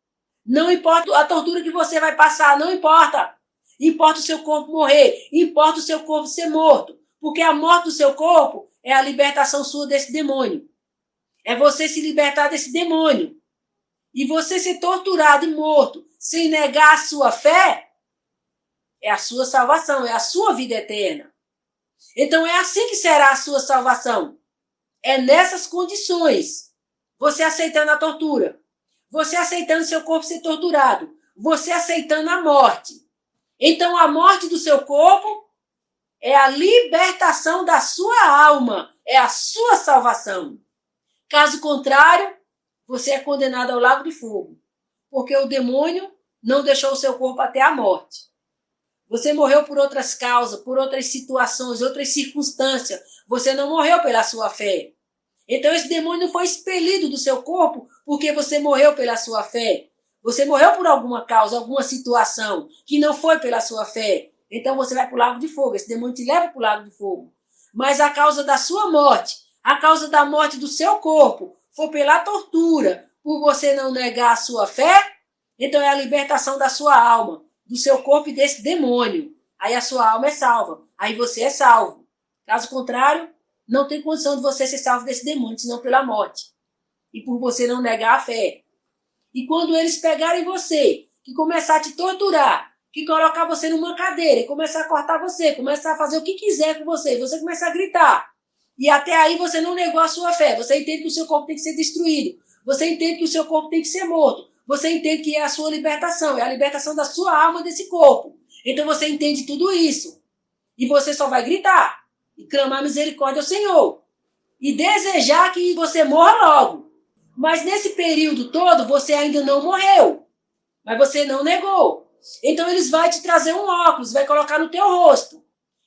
Não importa a tortura que você vai passar, não importa. Importa o seu corpo morrer, importa o seu corpo ser morto. Porque a morte do seu corpo é a libertação sua desse demônio. É você se libertar desse demônio. E você ser torturado e morto sem negar a sua fé, é a sua salvação, é a sua vida eterna. Então é assim que será a sua salvação. É nessas condições. Você aceitando a tortura. Você aceitando seu corpo ser torturado. Você aceitando a morte. Então a morte do seu corpo é a libertação da sua alma. É a sua salvação. Caso contrário, você é condenado ao lago de fogo. Porque o demônio não deixou o seu corpo até a morte. Você morreu por outras causas, por outras situações, outras circunstâncias. Você não morreu pela sua fé. Então esse demônio foi expelido do seu corpo porque você morreu pela sua fé. Você morreu por alguma causa, alguma situação que não foi pela sua fé. Então você vai para o lago de fogo. Esse demônio te leva para o lago de fogo. Mas a causa da sua morte, a causa da morte do seu corpo, foi pela tortura, por você não negar a sua fé, então é a libertação da sua alma, do seu corpo e desse demônio. Aí a sua alma é salva. Aí você é salvo. Caso contrário, não tem condição de você ser salvo desse demônio, senão pela morte. E por você não negar a fé. E quando eles pegarem você, que começar a te torturar, que colocar você numa cadeira, e começar a cortar você, começar a fazer o que quiser com você, você começar a gritar. E até aí você não negou a sua fé. Você entende que o seu corpo tem que ser destruído. Você entende que o seu corpo tem que ser morto. Você entende que é a sua libertação, é a libertação da sua alma desse corpo. Então você entende tudo isso. E você só vai gritar e clamar misericórdia ao Senhor. E desejar que você morra logo. Mas nesse período todo, você ainda não morreu. Mas você não negou. Então eles vão te trazer um óculos, vai colocar no teu rosto.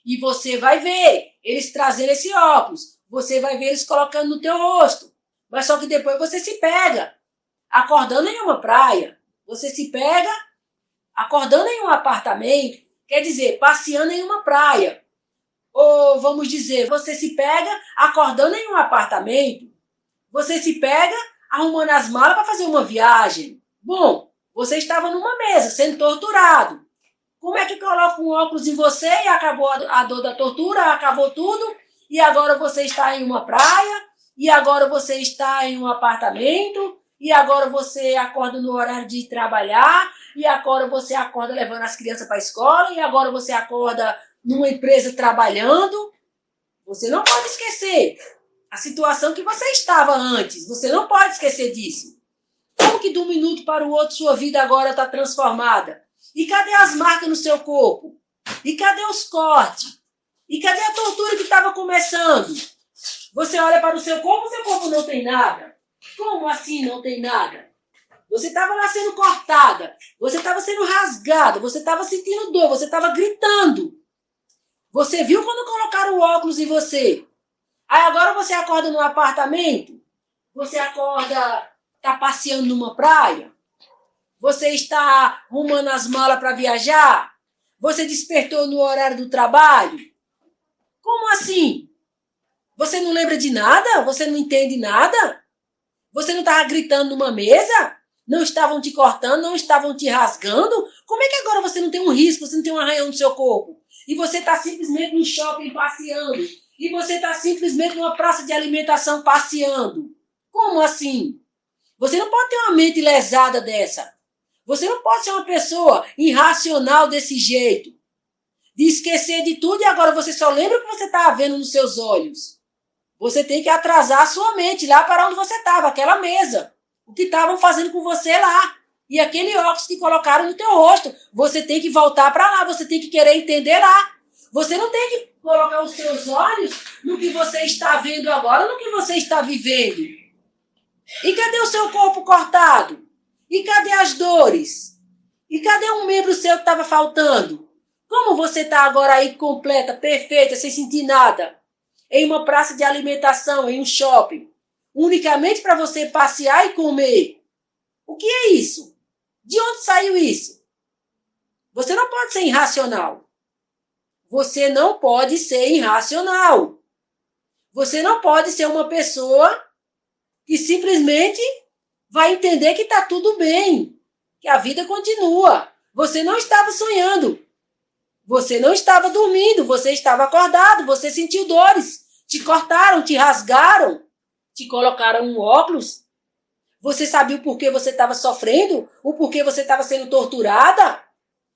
E você vai ver eles trazendo esse óculos. Você vai ver eles colocando no teu rosto. Mas só que depois você se pega acordando em uma praia. Você se pega acordando em um apartamento. Quer dizer, passeando em uma praia. Ou vamos dizer, você se pega acordando em um apartamento. Você se pega arrumando as malas para fazer uma viagem. Bom, você estava numa mesa sendo torturado. Como é que coloca um óculos em você e acabou a dor da tortura, acabou tudo, e agora você está em uma praia, e agora você está em um apartamento, e agora você acorda no horário de trabalhar, e agora você acorda levando as crianças para a escola, e agora você acorda numa empresa trabalhando? Você não pode esquecer a situação que você estava antes. Você não pode esquecer disso. Como que de um minuto para o outro sua vida agora está transformada? E cadê as marcas no seu corpo? E cadê os cortes? E cadê a tortura que estava começando? Você olha para o seu corpo não tem nada. Como assim não tem nada? Você estava lá sendo cortada, você estava sendo rasgada, você estava sentindo dor, você estava gritando. Você viu quando colocaram o óculos em você? Aí agora você acorda num apartamento, você acorda, está passeando numa praia, você está arrumando as malas para viajar, você despertou no horário do trabalho. Como assim? Você não lembra de nada? Você não entende nada? Você não estava gritando numa mesa? Não estavam te cortando, não estavam te rasgando? Como é que agora você não tem um risco, você não tem um arranhão no seu corpo? E você está simplesmente no shopping passeando? E você está simplesmente numa praça de alimentação passeando? Como assim? Você não pode ter uma mente lesada dessa. Você não pode ser uma pessoa irracional desse jeito. De esquecer de tudo e agora você só lembra o que você está vendo nos seus olhos. Você tem que atrasar a sua mente lá para onde você estava, aquela mesa. O que estavam fazendo com você lá. E aquele óculos que colocaram no teu rosto. Você tem que voltar para lá, você tem que querer entender lá. Você não tem que colocar os seus olhos no que você está vendo agora, no que você está vivendo. E cadê o seu corpo cortado? E cadê as dores? E cadê um membro seu que estava faltando? Como você está agora aí completa, perfeita, sem sentir nada? Em uma praça de alimentação, em um shopping. Unicamente para você passear e comer. O que é isso? De onde saiu isso? Você não pode ser irracional. Você não pode ser irracional. Você não pode ser uma pessoa que simplesmente vai entender que está tudo bem, que a vida continua. Você não estava sonhando. Você não estava dormindo, você estava acordado, você sentiu dores. Te cortaram, te rasgaram, te colocaram um óculos. Você sabia o porquê você estava sofrendo? O porquê você estava sendo torturada?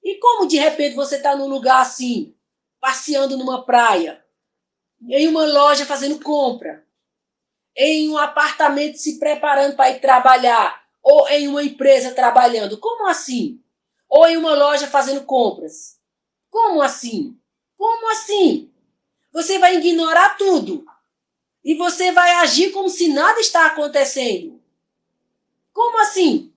E como de repente você está num lugar assim, passeando numa praia, em uma loja fazendo compra, em um apartamento se preparando para ir trabalhar, ou em uma empresa trabalhando? Como assim? Ou em uma loja fazendo compras? Como assim? Como assim? Você vai ignorar tudo e você vai agir como se nada está acontecendo. Como assim?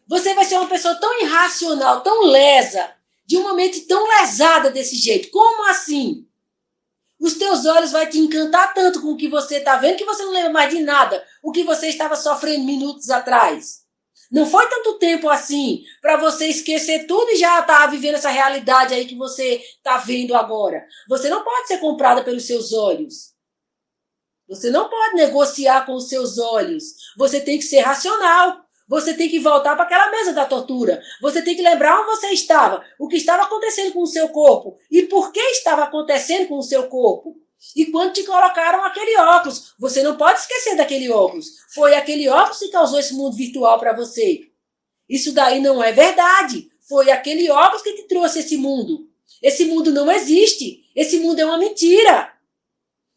Você vai ser uma pessoa tão irracional, tão lesa, de uma mente tão lesada desse jeito. Como assim? Os teus olhos vão te encantar tanto com o que você está vendo que você não lembra mais de nada. O que você estava sofrendo minutos atrás. Não foi tanto tempo assim para você esquecer tudo e já estar vivendo essa realidade aí que você está vendo agora. Você não pode ser comprada pelos seus olhos. Você não pode negociar com os seus olhos. Você tem que ser racional. Você tem que voltar para aquela mesa da tortura. Você tem que lembrar onde você estava, o que estava acontecendo com o seu corpo e por que estava acontecendo com o seu corpo. E quando te colocaram aquele óculos, você não pode esquecer daquele óculos. Foi aquele óculos que causou esse mundo virtual para você. Isso daí não é verdade. Foi aquele óculos que te trouxe esse mundo. Esse mundo não existe. Esse mundo é uma mentira.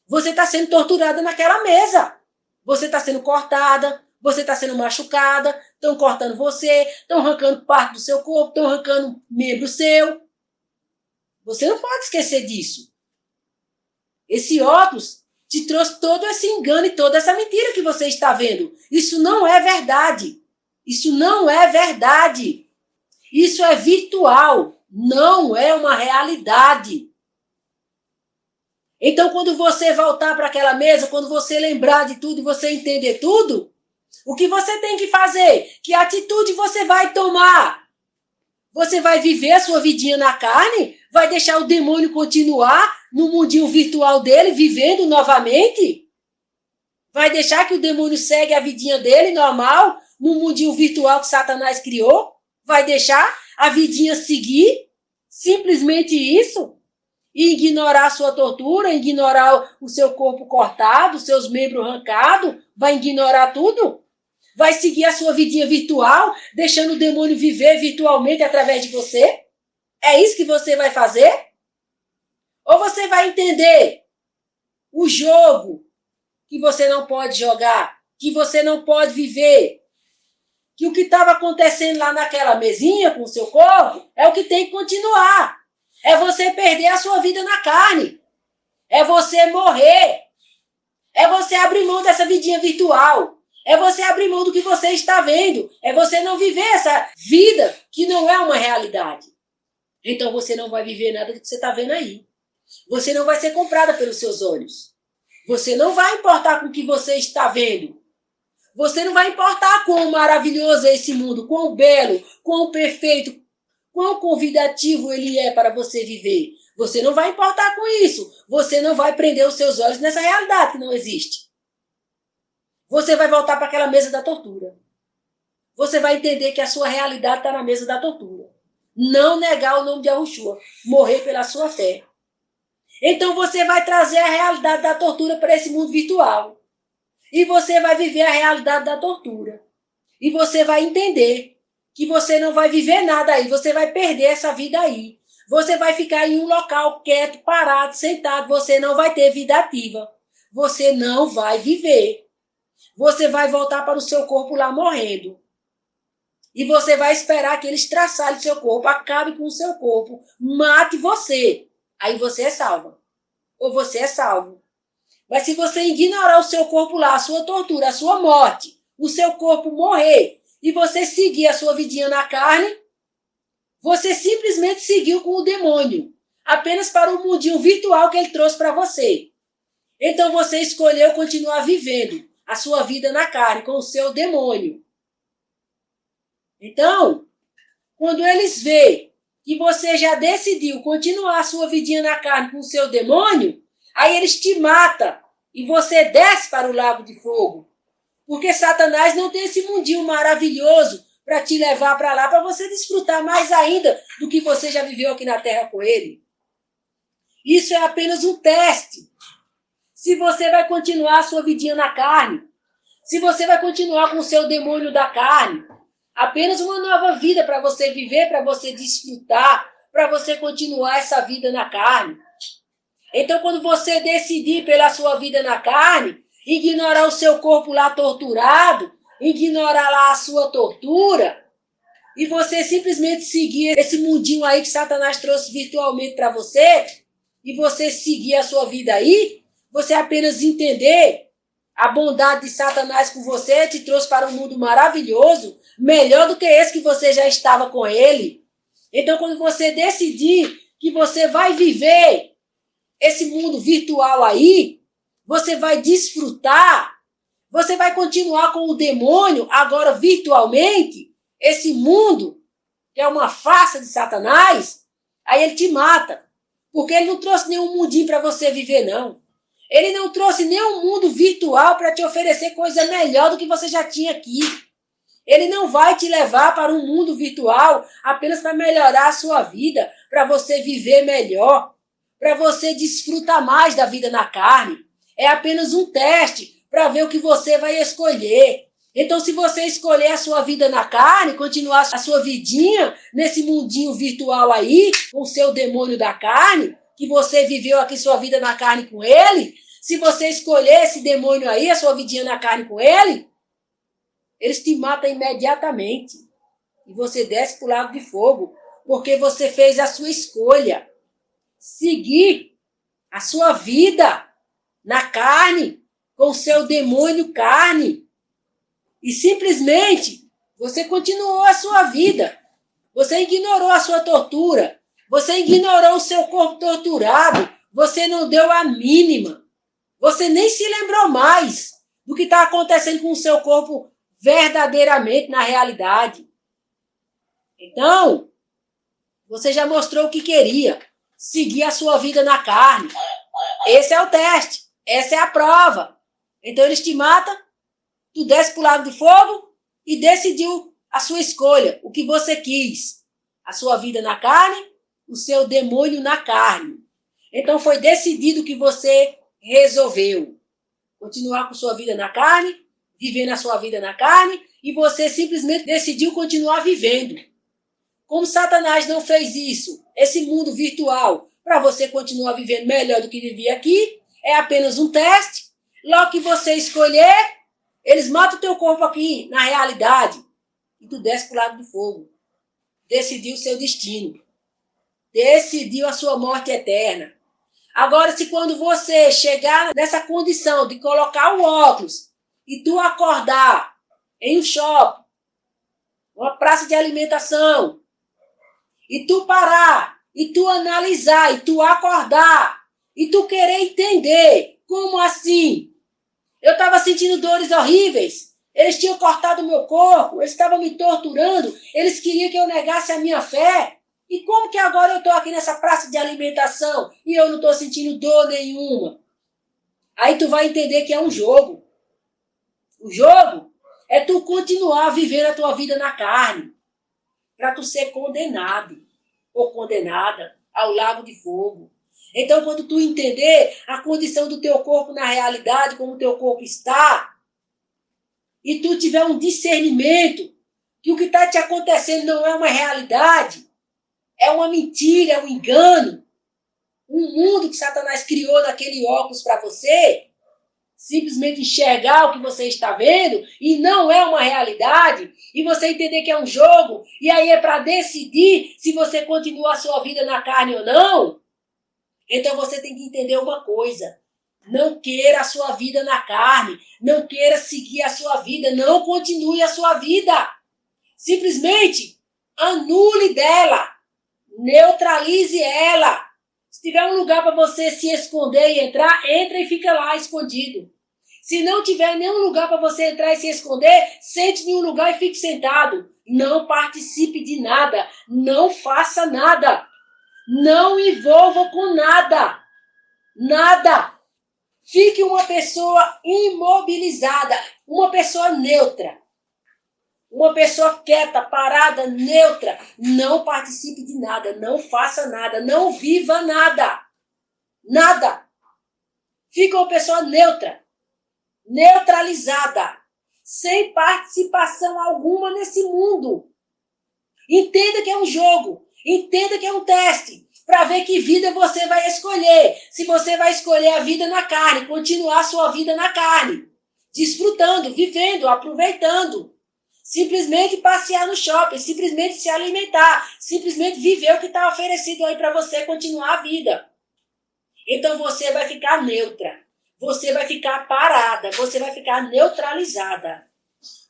Você está sendo torturada naquela mesa. Você está sendo cortada, você está sendo machucada, estão cortando você, estão arrancando parte do seu corpo, estão arrancando membro seu. Você não pode esquecer disso. Esse óculos te trouxe todo esse engano e toda essa mentira que você está vendo. Isso não é verdade. Isso não é verdade. Isso é virtual. Não é uma realidade. Então, quando você voltar para aquela mesa, quando você lembrar de tudo e você entender tudo, o que você tem que fazer? Que atitude você vai tomar? Você vai viver a sua vidinha na carne? Vai deixar o demônio continuar no mundinho virtual dele, vivendo novamente? Vai deixar que o demônio segue a vidinha dele normal, no mundinho virtual que Satanás criou? Vai deixar a vidinha seguir? Simplesmente isso? E ignorar a sua tortura, ignorar o seu corpo cortado, os seus membros arrancados? Vai ignorar tudo? Vai seguir a sua vidinha virtual, deixando o demônio viver virtualmente através de você? É isso que você vai fazer? Ou você vai entender o jogo que você não pode jogar, que você não pode viver, que o que estava acontecendo lá naquela mesinha com o seu corpo é o que tem que continuar. É você perder a sua vida na carne. É você morrer. É você abrir mão dessa vidinha virtual. É você abrir mão do que você está vendo. É você não viver essa vida que não é uma realidade. Então você não vai viver nada do que você está vendo aí. Você não vai ser comprada pelos seus olhos. Você não vai importar com o que você está vendo. Você não vai importar quão maravilhoso é esse mundo, quão belo, quão perfeito, quão convidativo ele é para você viver. Você não vai importar com isso. Você não vai prender os seus olhos nessa realidade que não existe. Você vai voltar para aquela mesa da tortura. Você vai entender que a sua realidade está na mesa da tortura. Não negar o nome de Yahushua. Morrer pela sua fé. Então você vai trazer a realidade da tortura para esse mundo virtual. E você vai viver a realidade da tortura. E você vai entender que você não vai viver nada aí. Você vai perder essa vida aí. Você vai ficar em um local quieto, parado, sentado. Você não vai ter vida ativa. Você não vai viver. Você vai voltar para o seu corpo lá morrendo. E você vai esperar que ele estraçalhe seu corpo, acabe com o seu corpo, mate você. Aí você é salva. Ou você é salvo. Mas se você ignorar o seu corpo lá, a sua tortura, a sua morte, o seu corpo morrer, e você seguir a sua vidinha na carne, você simplesmente seguiu com o demônio. Apenas para o mundinho virtual que ele trouxe para você. Então você escolheu continuar vivendo a sua vida na carne, com o seu demônio. Então, quando eles veem que você já decidiu continuar a sua vidinha na carne com o seu demônio, aí eles te matam e você desce para o lago de fogo. Porque Satanás não tem esse mundinho maravilhoso para te levar para lá, para você desfrutar mais ainda do que você já viveu aqui na Terra com ele. Isso é apenas um teste. Se você vai continuar a sua vidinha na carne, se você vai continuar com o seu demônio da carne, apenas uma nova vida para você viver, para você desfrutar, para você continuar essa vida na carne. Então, quando você decidir pela sua vida na carne, ignorar o seu corpo lá torturado, ignorar lá a sua tortura, e você simplesmente seguir esse mundinho aí que Satanás trouxe virtualmente para você, e você seguir a sua vida aí, você apenas entender a bondade de Satanás com você, te trouxe para um mundo maravilhoso, melhor do que esse que você já estava com ele. Então, quando você decidir que você vai viver esse mundo virtual aí, você vai desfrutar, você vai continuar com o demônio, agora virtualmente, esse mundo, que é uma farsa de Satanás, aí ele te mata. Porque ele não trouxe nenhum mundinho para você viver, não. Ele não trouxe nenhum mundo virtual para te oferecer coisa melhor do que você já tinha aqui. Ele não vai te levar para um mundo virtual apenas para melhorar a sua vida, para você viver melhor, para você desfrutar mais da vida na carne. É apenas um teste para ver o que você vai escolher. Então, se você escolher a sua vida na carne, continuar a sua vidinha nesse mundinho virtual aí, com o seu demônio da carne, que você viveu aqui sua vida na carne com ele, se você escolher esse demônio aí, a sua vidinha na carne com ele, eles te matam imediatamente. E você desce para o lago de fogo, porque você fez a sua escolha. Seguir a sua vida na carne, com o seu demônio carne. E simplesmente você continuou a sua vida. Você ignorou a sua tortura. Você ignorou o seu corpo torturado. Você não deu a mínima. Você nem se lembrou mais do que está acontecendo com o seu corpo verdadeiramente na realidade. Então, você já mostrou o que queria. Seguir a sua vida na carne. Esse é o teste. Essa é a prova. Então eles te matam. Tu desce para o lago de fogo e decidiu a sua escolha, o que você quis. A sua vida na carne, o seu demônio na carne. Então foi decidido que você resolveu continuar com sua vida na carne, vivendo a sua vida na carne, e você simplesmente decidiu continuar vivendo. Como Satanás não fez isso, esse mundo virtual, para você continuar vivendo melhor do que vivia aqui, é apenas um teste. Logo que você escolher, eles matam o teu corpo aqui, na realidade, e tu desce para o lago do fogo. Decidiu o seu destino. Decidiu a sua morte eterna. Agora, se quando você chegar nessa condição de colocar o óculos e tu acordar em um shopping, uma praça de alimentação, e tu parar, e tu analisar, e tu acordar, e tu querer entender, como assim? Eu estava sentindo dores horríveis. Eles tinham cortado o meu corpo. Eles estavam me torturando. Eles queriam que eu negasse a minha fé. E como que agora eu estou aqui nessa praça de alimentação e eu não estou sentindo dor nenhuma? Aí tu vai entender que é um jogo. O jogo é tu continuar vivendo a tua vida na carne. Para tu ser condenado ou condenada ao lago de fogo. Então, quando tu entender a condição do teu corpo na realidade, como o teu corpo está, e tu tiver um discernimento que o que está te acontecendo não é uma realidade, é uma mentira, é um engano, um mundo que Satanás criou naquele óculos para você, simplesmente enxergar o que você está vendo e não é uma realidade, e você entender que é um jogo, e aí é para decidir se você continua a sua vida na carne ou não. Então você tem que entender uma coisa. Não queira a sua vida na carne. Não queira seguir a sua vida. Não continue a sua vida. Simplesmente anule dela. Neutralize ela. Se tiver um lugar para você se esconder e entrar, entra e fica lá escondido. Se não tiver nenhum lugar para você entrar e se esconder, sente em um lugar e fique sentado. Não participe de nada. Não faça nada. Não envolva com nada. Nada. Fique uma pessoa imobilizada, uma pessoa neutra. Uma pessoa quieta, parada, neutra. Não participe de nada, não faça nada, não viva nada. Nada. Fique uma pessoa neutra, neutralizada, sem participação alguma nesse mundo. Entenda que é um jogo, entenda que é um teste, para ver que vida você vai escolher. Se você vai escolher a vida na carne, continuar a sua vida na carne, desfrutando, vivendo, aproveitando. Simplesmente passear no shopping, simplesmente se alimentar, simplesmente viver o que está oferecido aí para você continuar a vida. Então você vai ficar neutra, você vai ficar parada, você vai ficar neutralizada.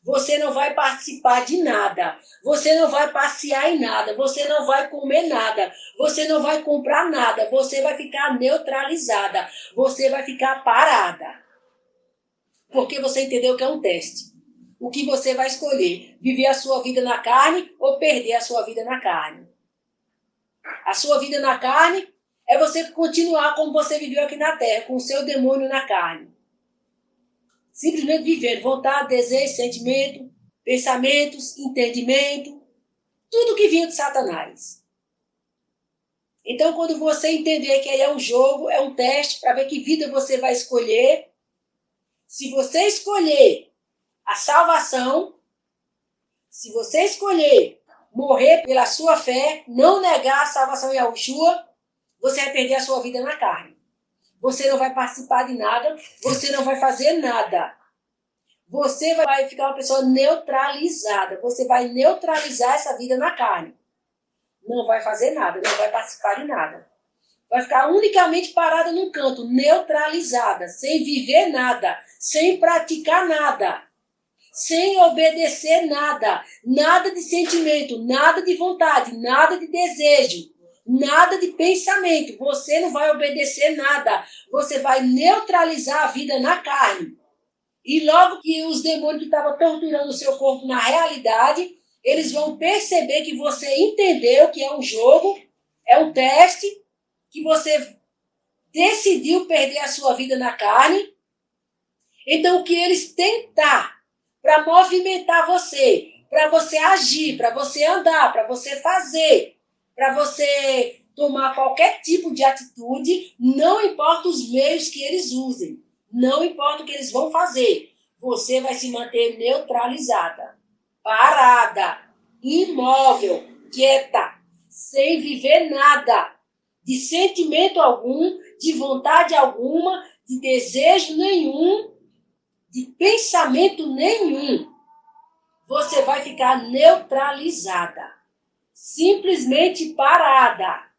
Você não vai participar de nada, você não vai passear em nada, você não vai comer nada, você não vai comprar nada, você vai ficar neutralizada, você vai ficar parada. Porque você entendeu que é um teste. O que você vai escolher? Viver a sua vida na carne ou perder a sua vida na carne? A sua vida na carne é você continuar como você viveu aqui na terra, com o seu demônio na carne. Simplesmente vivendo vontade, desejo, sentimento, pensamentos, entendimento, tudo que vinha de Satanás. Então, quando você entender que aí é um jogo, é um teste para ver que vida você vai escolher, se você escolher a salvação, se você escolher morrer pela sua fé, não negar a salvação em Yahushua, você vai perder a sua vida na carne. Você não vai participar de nada, você não vai fazer nada. Você vai ficar uma pessoa neutralizada. Você vai neutralizar essa vida na carne. Não vai fazer nada, não vai participar de nada. Vai ficar unicamente parada num canto, neutralizada, sem viver nada, sem praticar nada, sem obedecer nada, nada de sentimento, nada de vontade, nada de desejo, nada de pensamento. Você não vai obedecer nada, você vai neutralizar a vida na carne. E logo que os demônios que estavam torturando o seu corpo na realidade, eles vão perceber que você entendeu que é um jogo, é um teste, que você decidiu perder a sua vida na carne. Então, o que eles tentar para movimentar você, para você agir, para você andar, para você fazer, para você tomar qualquer tipo de atitude, não importa os meios que eles usem, não importa o que eles vão fazer, você vai se manter neutralizada, parada, imóvel, quieta, sem viver nada, de sentimento algum, de vontade alguma, de desejo nenhum, de pensamento nenhum. Você vai ficar neutralizada, simplesmente parada,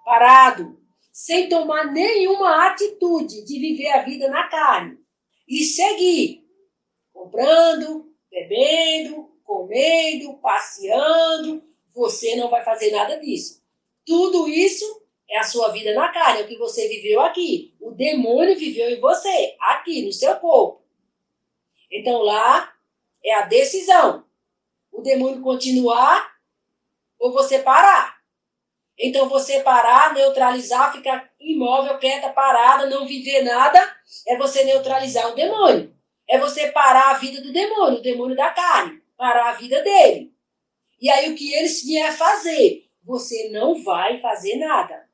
parado, sem tomar nenhuma atitude de viver a vida na carne e seguir comprando, bebendo, comendo, passeando. Você não vai fazer nada disso. Tudo isso é a sua vida na carne, é o que você viveu aqui. O demônio viveu em você, aqui, no seu corpo. Então lá é a decisão. O demônio continuar ou você parar. Então você parar, neutralizar, ficar imóvel, quieta, parada, não viver nada, é você neutralizar o demônio. É você parar a vida do demônio, o demônio da carne. Parar a vida dele. E aí o que eles vier fazer? Você não vai fazer nada.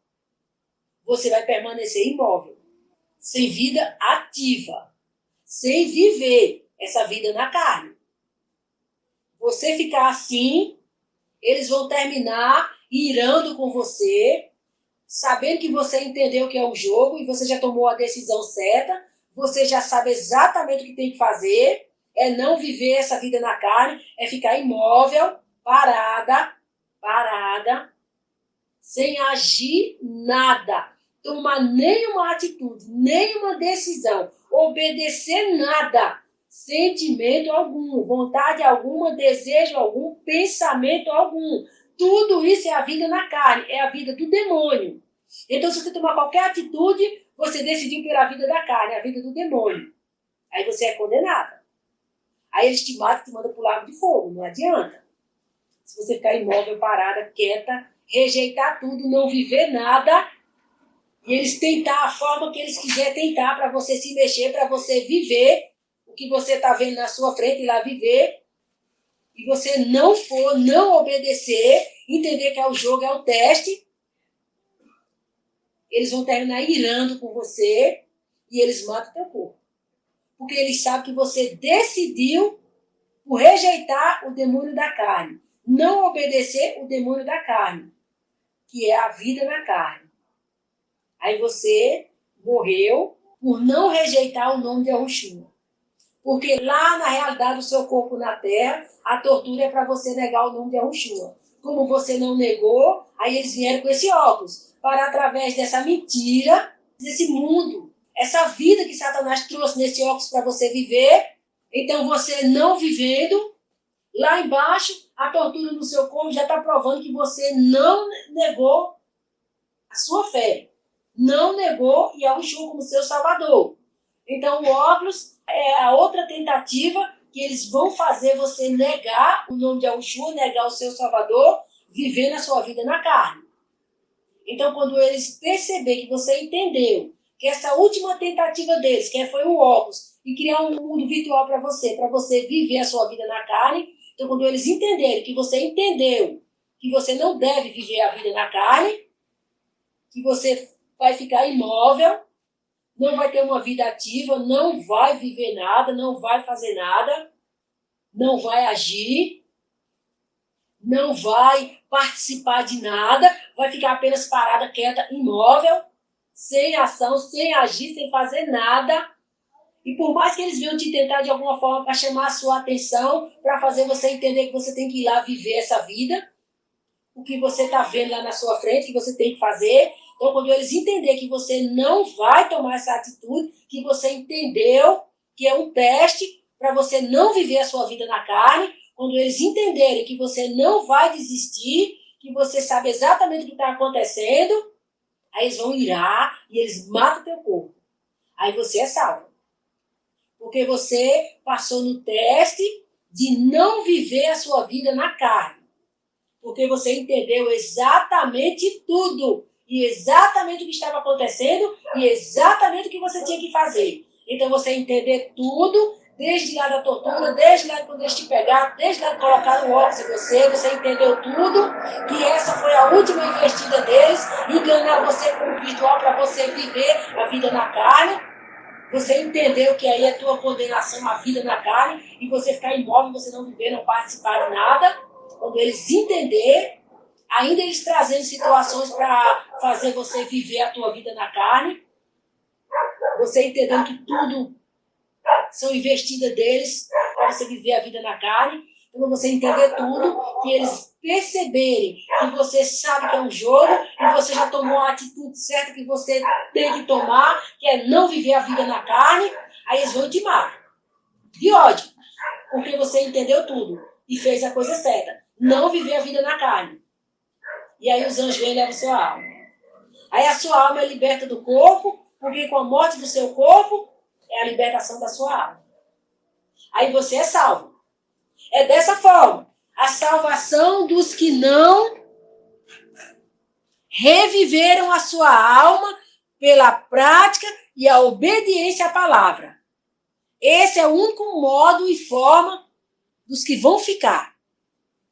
Você vai permanecer imóvel, sem vida ativa, sem viver essa vida na carne. Você ficar assim, eles vão terminar irando com você, sabendo que você entendeu que é um jogo e você já tomou a decisão certa, você já sabe exatamente o que tem que fazer, é não viver essa vida na carne, é ficar imóvel, parada, sem agir nada, tomar nenhuma atitude, nenhuma decisão, obedecer nada, sentimento algum, vontade alguma, desejo algum, pensamento algum. Tudo isso é a vida na carne, é a vida do demônio. Então, se você tomar qualquer atitude, você decidiu pela vida da carne, a vida do demônio. Aí você é condenada. Aí eles te matam e te mandam para o lago de fogo, não adianta. Se você ficar imóvel, parada, quieta, rejeitar tudo, não viver nada, E eles tentar a forma que eles quiserem tentar para você se mexer, para você viver o que você está vendo na sua frente, ir lá viver. E você não for, não obedecer, entender que é o jogo, é o teste, eles vão terminar irando com você e eles matam o teu corpo. Porque eles sabem que você decidiu por rejeitar o demônio da carne, não obedecer o demônio da carne, que é a vida na carne. Aí você morreu por não rejeitar o nome de Yahushua. Porque lá na realidade do seu corpo na terra, a tortura é para você negar o nome de Yahushua. Como você não negou, aí eles vieram com esse óculos, para através dessa mentira, desse mundo, essa vida que Satanás trouxe nesse óculos para você viver, então você não vivendo, lá embaixo, a tortura no seu corpo já está provando que você não negou a sua fé. Não negou Yahushua como seu salvador. Então o óculos é a outra tentativa que eles vão fazer você negar o nome de Yahushua, negar o seu salvador, viver na sua vida na carne. Então quando eles perceberem que você entendeu que essa última tentativa deles, que foi o óculos, e criar um mundo virtual para você viver a sua vida na carne, então quando eles entenderem que você entendeu que você não deve viver a vida na carne, que você vai ficar imóvel, não vai ter uma vida ativa, não vai viver nada, não vai fazer nada, não vai agir, não vai participar de nada, vai ficar apenas parada, quieta, imóvel, sem ação, sem agir, sem fazer nada. E por mais que eles venham te tentar de alguma forma para chamar a sua atenção, para fazer você entender que você tem que ir lá viver essa vida, o que você está vendo lá na sua frente, que você tem que fazer. Então, quando eles entenderem que você não vai tomar essa atitude, que você entendeu que é um teste para você não viver a sua vida na carne, quando eles entenderem que você não vai desistir, que você sabe exatamente o que está acontecendo, aí eles vão irar e eles matam o teu corpo. Aí você é salvo. Porque você passou no teste de não viver a sua vida na carne. Porque você entendeu exatamente tudo. E exatamente o que estava acontecendo. E exatamente o que você tinha que fazer. Então você entender tudo, desde lá da tortura, desde lá quando eles te pegaram, desde lá de colocar o óculos em você, você entendeu tudo, que essa foi a última investida deles, enganar você com o virtual para você viver a vida na carne. Você entendeu que aí é a tua condenação à vida na carne, e você ficar imóvel, você não viver, não participar de nada. Quando eles entenderem, ainda eles trazendo situações para fazer você viver a tua vida na carne, você entendendo que tudo são investidas deles para você viver a vida na carne, quando você entender tudo, que eles perceberem que você sabe que é um jogo e você já tomou a atitude certa que você tem que tomar, que é não viver a vida na carne, aí eles vão te matar. De ódio, porque você entendeu tudo e fez a coisa certa. Não viver a vida na carne. E aí os anjos vêm e levam a sua alma. Aí a sua alma é liberta do corpo, porque com a morte do seu corpo é a libertação da sua alma. Aí você é salvo. É dessa forma. A salvação dos que não reviveram a sua alma pela prática e a obediência à palavra. Esse é o único modo e forma dos que vão ficar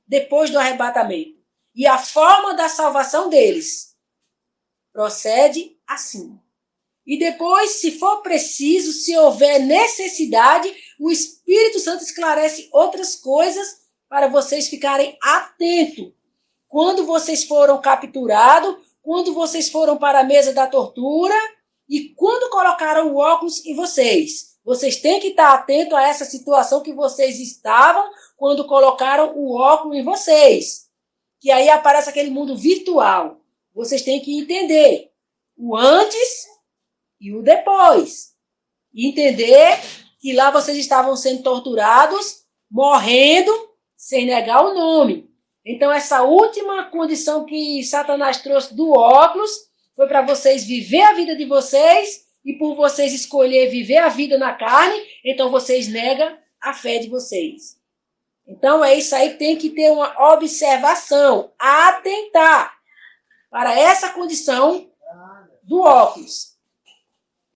depois do arrebatamento. E a forma da salvação deles procede assim. E depois, se for preciso, se houver necessidade, o Espírito Santo esclarece outras coisas para vocês ficarem atentos. Quando vocês foram capturados, quando vocês foram para a mesa da tortura e quando colocaram o óculos em vocês. Vocês têm que estar atentos a essa situação que vocês estavam quando colocaram o óculos em vocês. Que aí aparece aquele mundo virtual. Vocês têm que entender o antes e o depois. E entender que lá vocês estavam sendo torturados, morrendo, sem negar o nome. Então, essa última condição que Satanás trouxe do óculos foi para vocês viver a vida de vocês, e por vocês escolher viver a vida na carne, então vocês negam a fé de vocês. Então, é isso aí que tem que ter uma observação, atentar para essa condição do óculos.